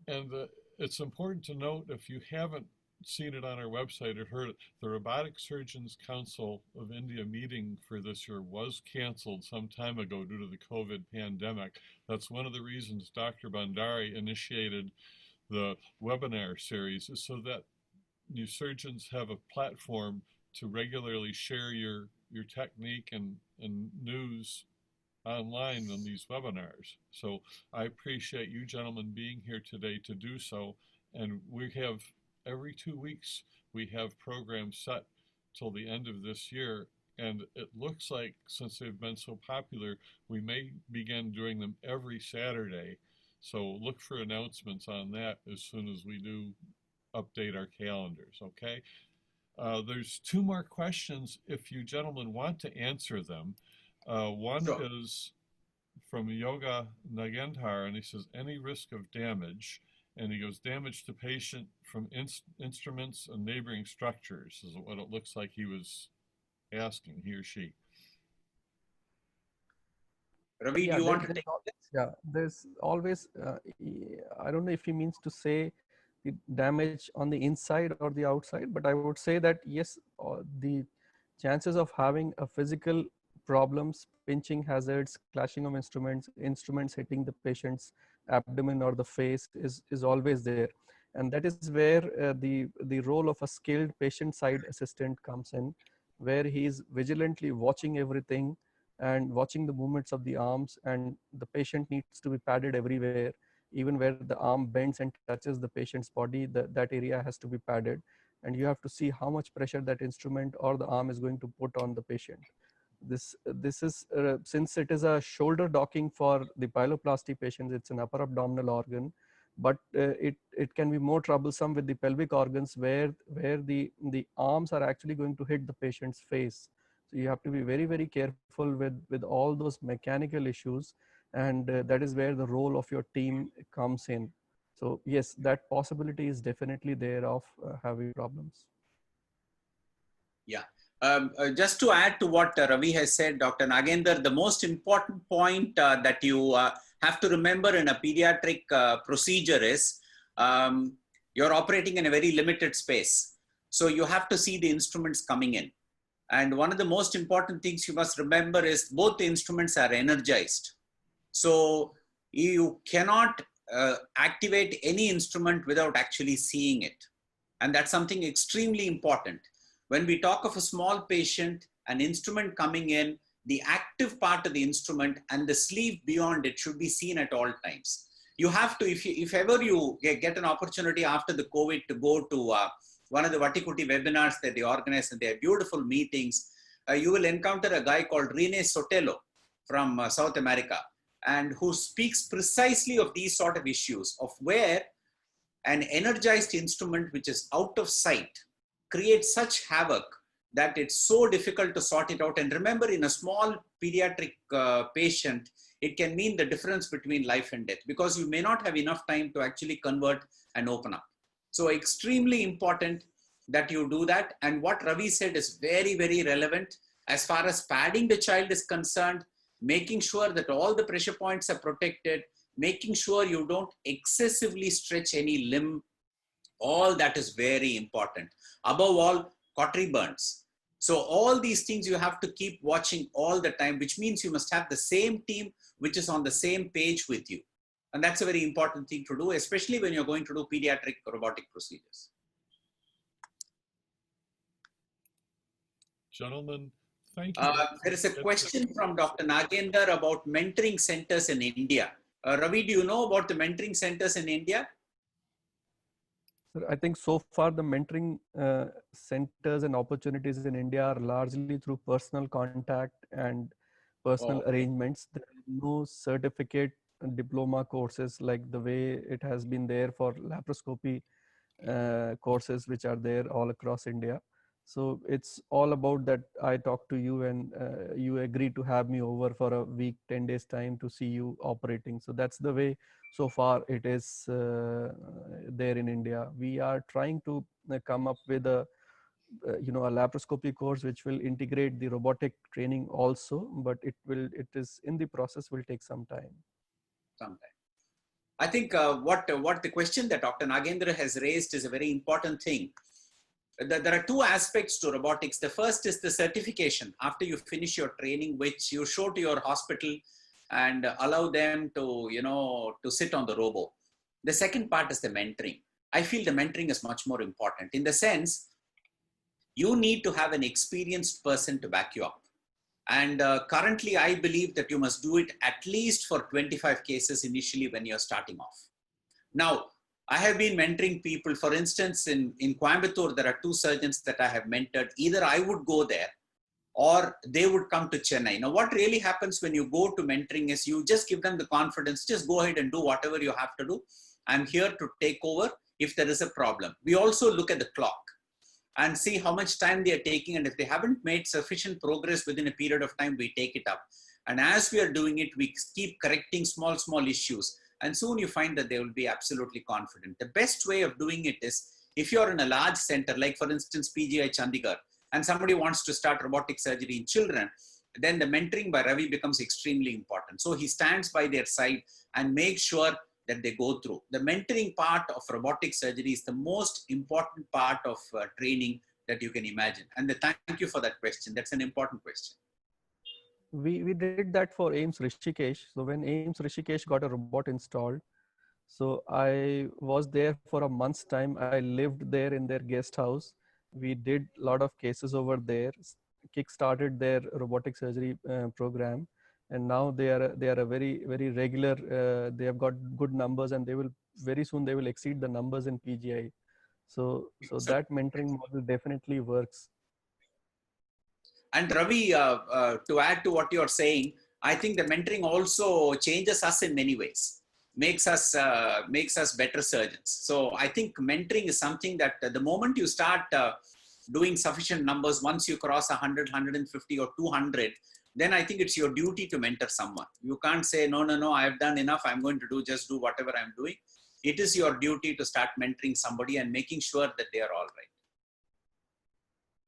and it's important to note, if you haven't seen it on our website or heard it, the Robotic Surgeons Council of India meeting for this year was canceled some time ago due to the COVID pandemic. That's one of the reasons Dr. Bhandari initiated the webinar series, is so that you surgeons have a platform to regularly share your technique and news online on these webinars. So I appreciate you gentlemen being here today to do so. And we have, every 2 weeks, we have programs set till the end of this year. And it looks like, since they've been so popular, we may begin doing them every Saturday. So look for announcements on that as soon as we do update our calendars, okay? There's 2 more questions if you gentlemen want to answer them. One
Sure.
is from Yoga Nagendhar, and he says, any risk of damage? And he goes, damage to patient from instruments and neighboring structures is what it looks like he was asking, he or she.
Ravi, do you want to take this?
Yeah, there's always, I don't know if he means to say the damage on the inside or the outside, but I would say that yes, the chances of having a physical problems, pinching hazards, clashing of instruments hitting the patient's abdomen or the face is always there. And that is where the role of a skilled patient side assistant comes in, where he is vigilantly watching everything and watching the movements of the arms, and the patient needs to be padded everywhere. Even where the arm bends and touches the patient's body, that area has to be padded, and you have to see how much pressure that instrument or the arm is going to put on the patient. This is since it is a shoulder docking for the pyeloplasty patients, it's an upper abdominal organ, but it can be more troublesome with the pelvic organs, where the arms are actually going to hit the patient's face. So you have to be very, very careful with all those mechanical issues, and that is where the role of your team comes in. So yes, that possibility is definitely there of having problems.
Yeah. Just to add to what Ravi has said, Dr. Nagendra, the most important point that you have to remember in a pediatric procedure is you're operating in a very limited space. So you have to see the instruments coming in. And one of the most important things you must remember is both the instruments are energized. So you cannot activate any instrument without actually seeing it. And that's something extremely important. When we talk of a small patient, an instrument coming in, the active part of the instrument and the sleeve beyond it should be seen at all times. You have to, if ever you get an opportunity after the COVID to go to one of the Vatakuti webinars that they organize, and they have beautiful meetings, you will encounter a guy called Rene Sotelo from South America, and who speaks precisely of these sort of issues, of where an energized instrument which is out of sight creates such havoc that it's so difficult to sort it out. And remember, in a small pediatric patient, it can mean the difference between life and death, because you may not have enough time to actually convert and open up. So extremely important that you do that. And what Ravi said is very, very relevant as far as padding the child is concerned, making sure that all the pressure points are protected, making sure you don't excessively stretch any limb. All that is very important. Above all, cautery burns. So all these things you have to keep watching all the time, which means you must have the same team which is on the same page with you. And that's a very important thing to do, especially when you're going to do pediatric robotic procedures.
Gentlemen, thank you.
There is a question from Dr. Nagendra about mentoring centers in India. Ravi, do you know about the mentoring centers in India?
I think so far the mentoring centers and opportunities in India are largely through personal contact and personal arrangements. There are no certificate diploma courses like the way it has been there for laparoscopy courses which are there all across India. So it's all about that. I talked to you and you agreed to have me over for a week, 10 days time to see you operating. So that's the way so far it is there in India. We are trying to come up with a a laparoscopy course which will integrate the robotic training also, but it is in the process, will take some time.
Sometime. I think what the question that Dr. Nagendra has raised is a very important thing. There are two aspects to robotics. The first is the certification after you finish your training, which you show to your hospital and allow them to, to sit on the robo. The second part is the mentoring. I feel the mentoring is much more important in the sense you need to have an experienced person to back you up. And currently, I believe that you must do it at least for 25 cases initially when you're starting off. Now, I have been mentoring people. For instance, in Coimbatore, there are two surgeons that I have mentored. Either I would go there or they would come to Chennai. Now, what really happens when you go to mentoring is you just give them the confidence, just go ahead and do whatever you have to do. I'm here to take over if there is a problem. We also look at the clock and see how much time they are taking. And if they haven't made sufficient progress within a period of time, we take it up. And as we are doing it, we keep correcting small issues. And soon you find that they will be absolutely confident. The best way of doing it is if you're in a large center, like for instance, PGI Chandigarh, and somebody wants to start robotic surgery in children, then the mentoring by Ravi becomes extremely important. So he stands by their side and makes sure that they go through. The mentoring part of robotic surgery is the most important part of training that you can imagine. And thank you for that question. That's an important question.
We did that for AIIMS Rishikesh. So when AIIMS Rishikesh got a robot installed, so I was there for a month's time. I lived there in their guest house. We did a lot of cases over there, kick-started their robotic surgery program. And now they are a very regular. They have got good numbers, and they will very soon they will exceed the numbers in PGI. So that mentoring model definitely works.
And Ravi, to add to what you're saying, I think the mentoring also changes us in many ways, makes us better surgeons. So I think mentoring is something that the moment you start doing sufficient numbers, once you cross 100, 150 or 200, then I think it's your duty to mentor someone. You can't say, no, I've done enough. I'm going to just do whatever I'm doing. It is your duty to start mentoring somebody and making sure that they are all right.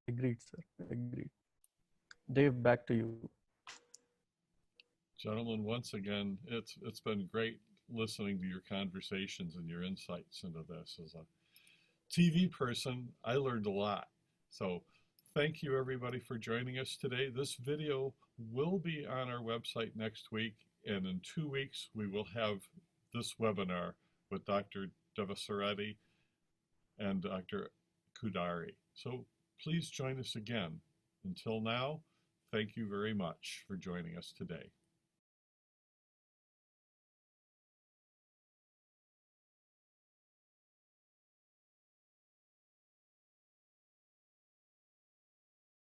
Agreed, sir. Agreed. Dave, back to you.
Gentlemen, once again, it's been great listening to your conversations and your insights into this. As a TV person, I learned a lot. So thank you everybody for joining us today. This video will be on our website next week, and in 2 weeks we will have this webinar with Dr. Devasareti and Dr. Kudari. So please join us again. Until now, thank you very much for joining us today.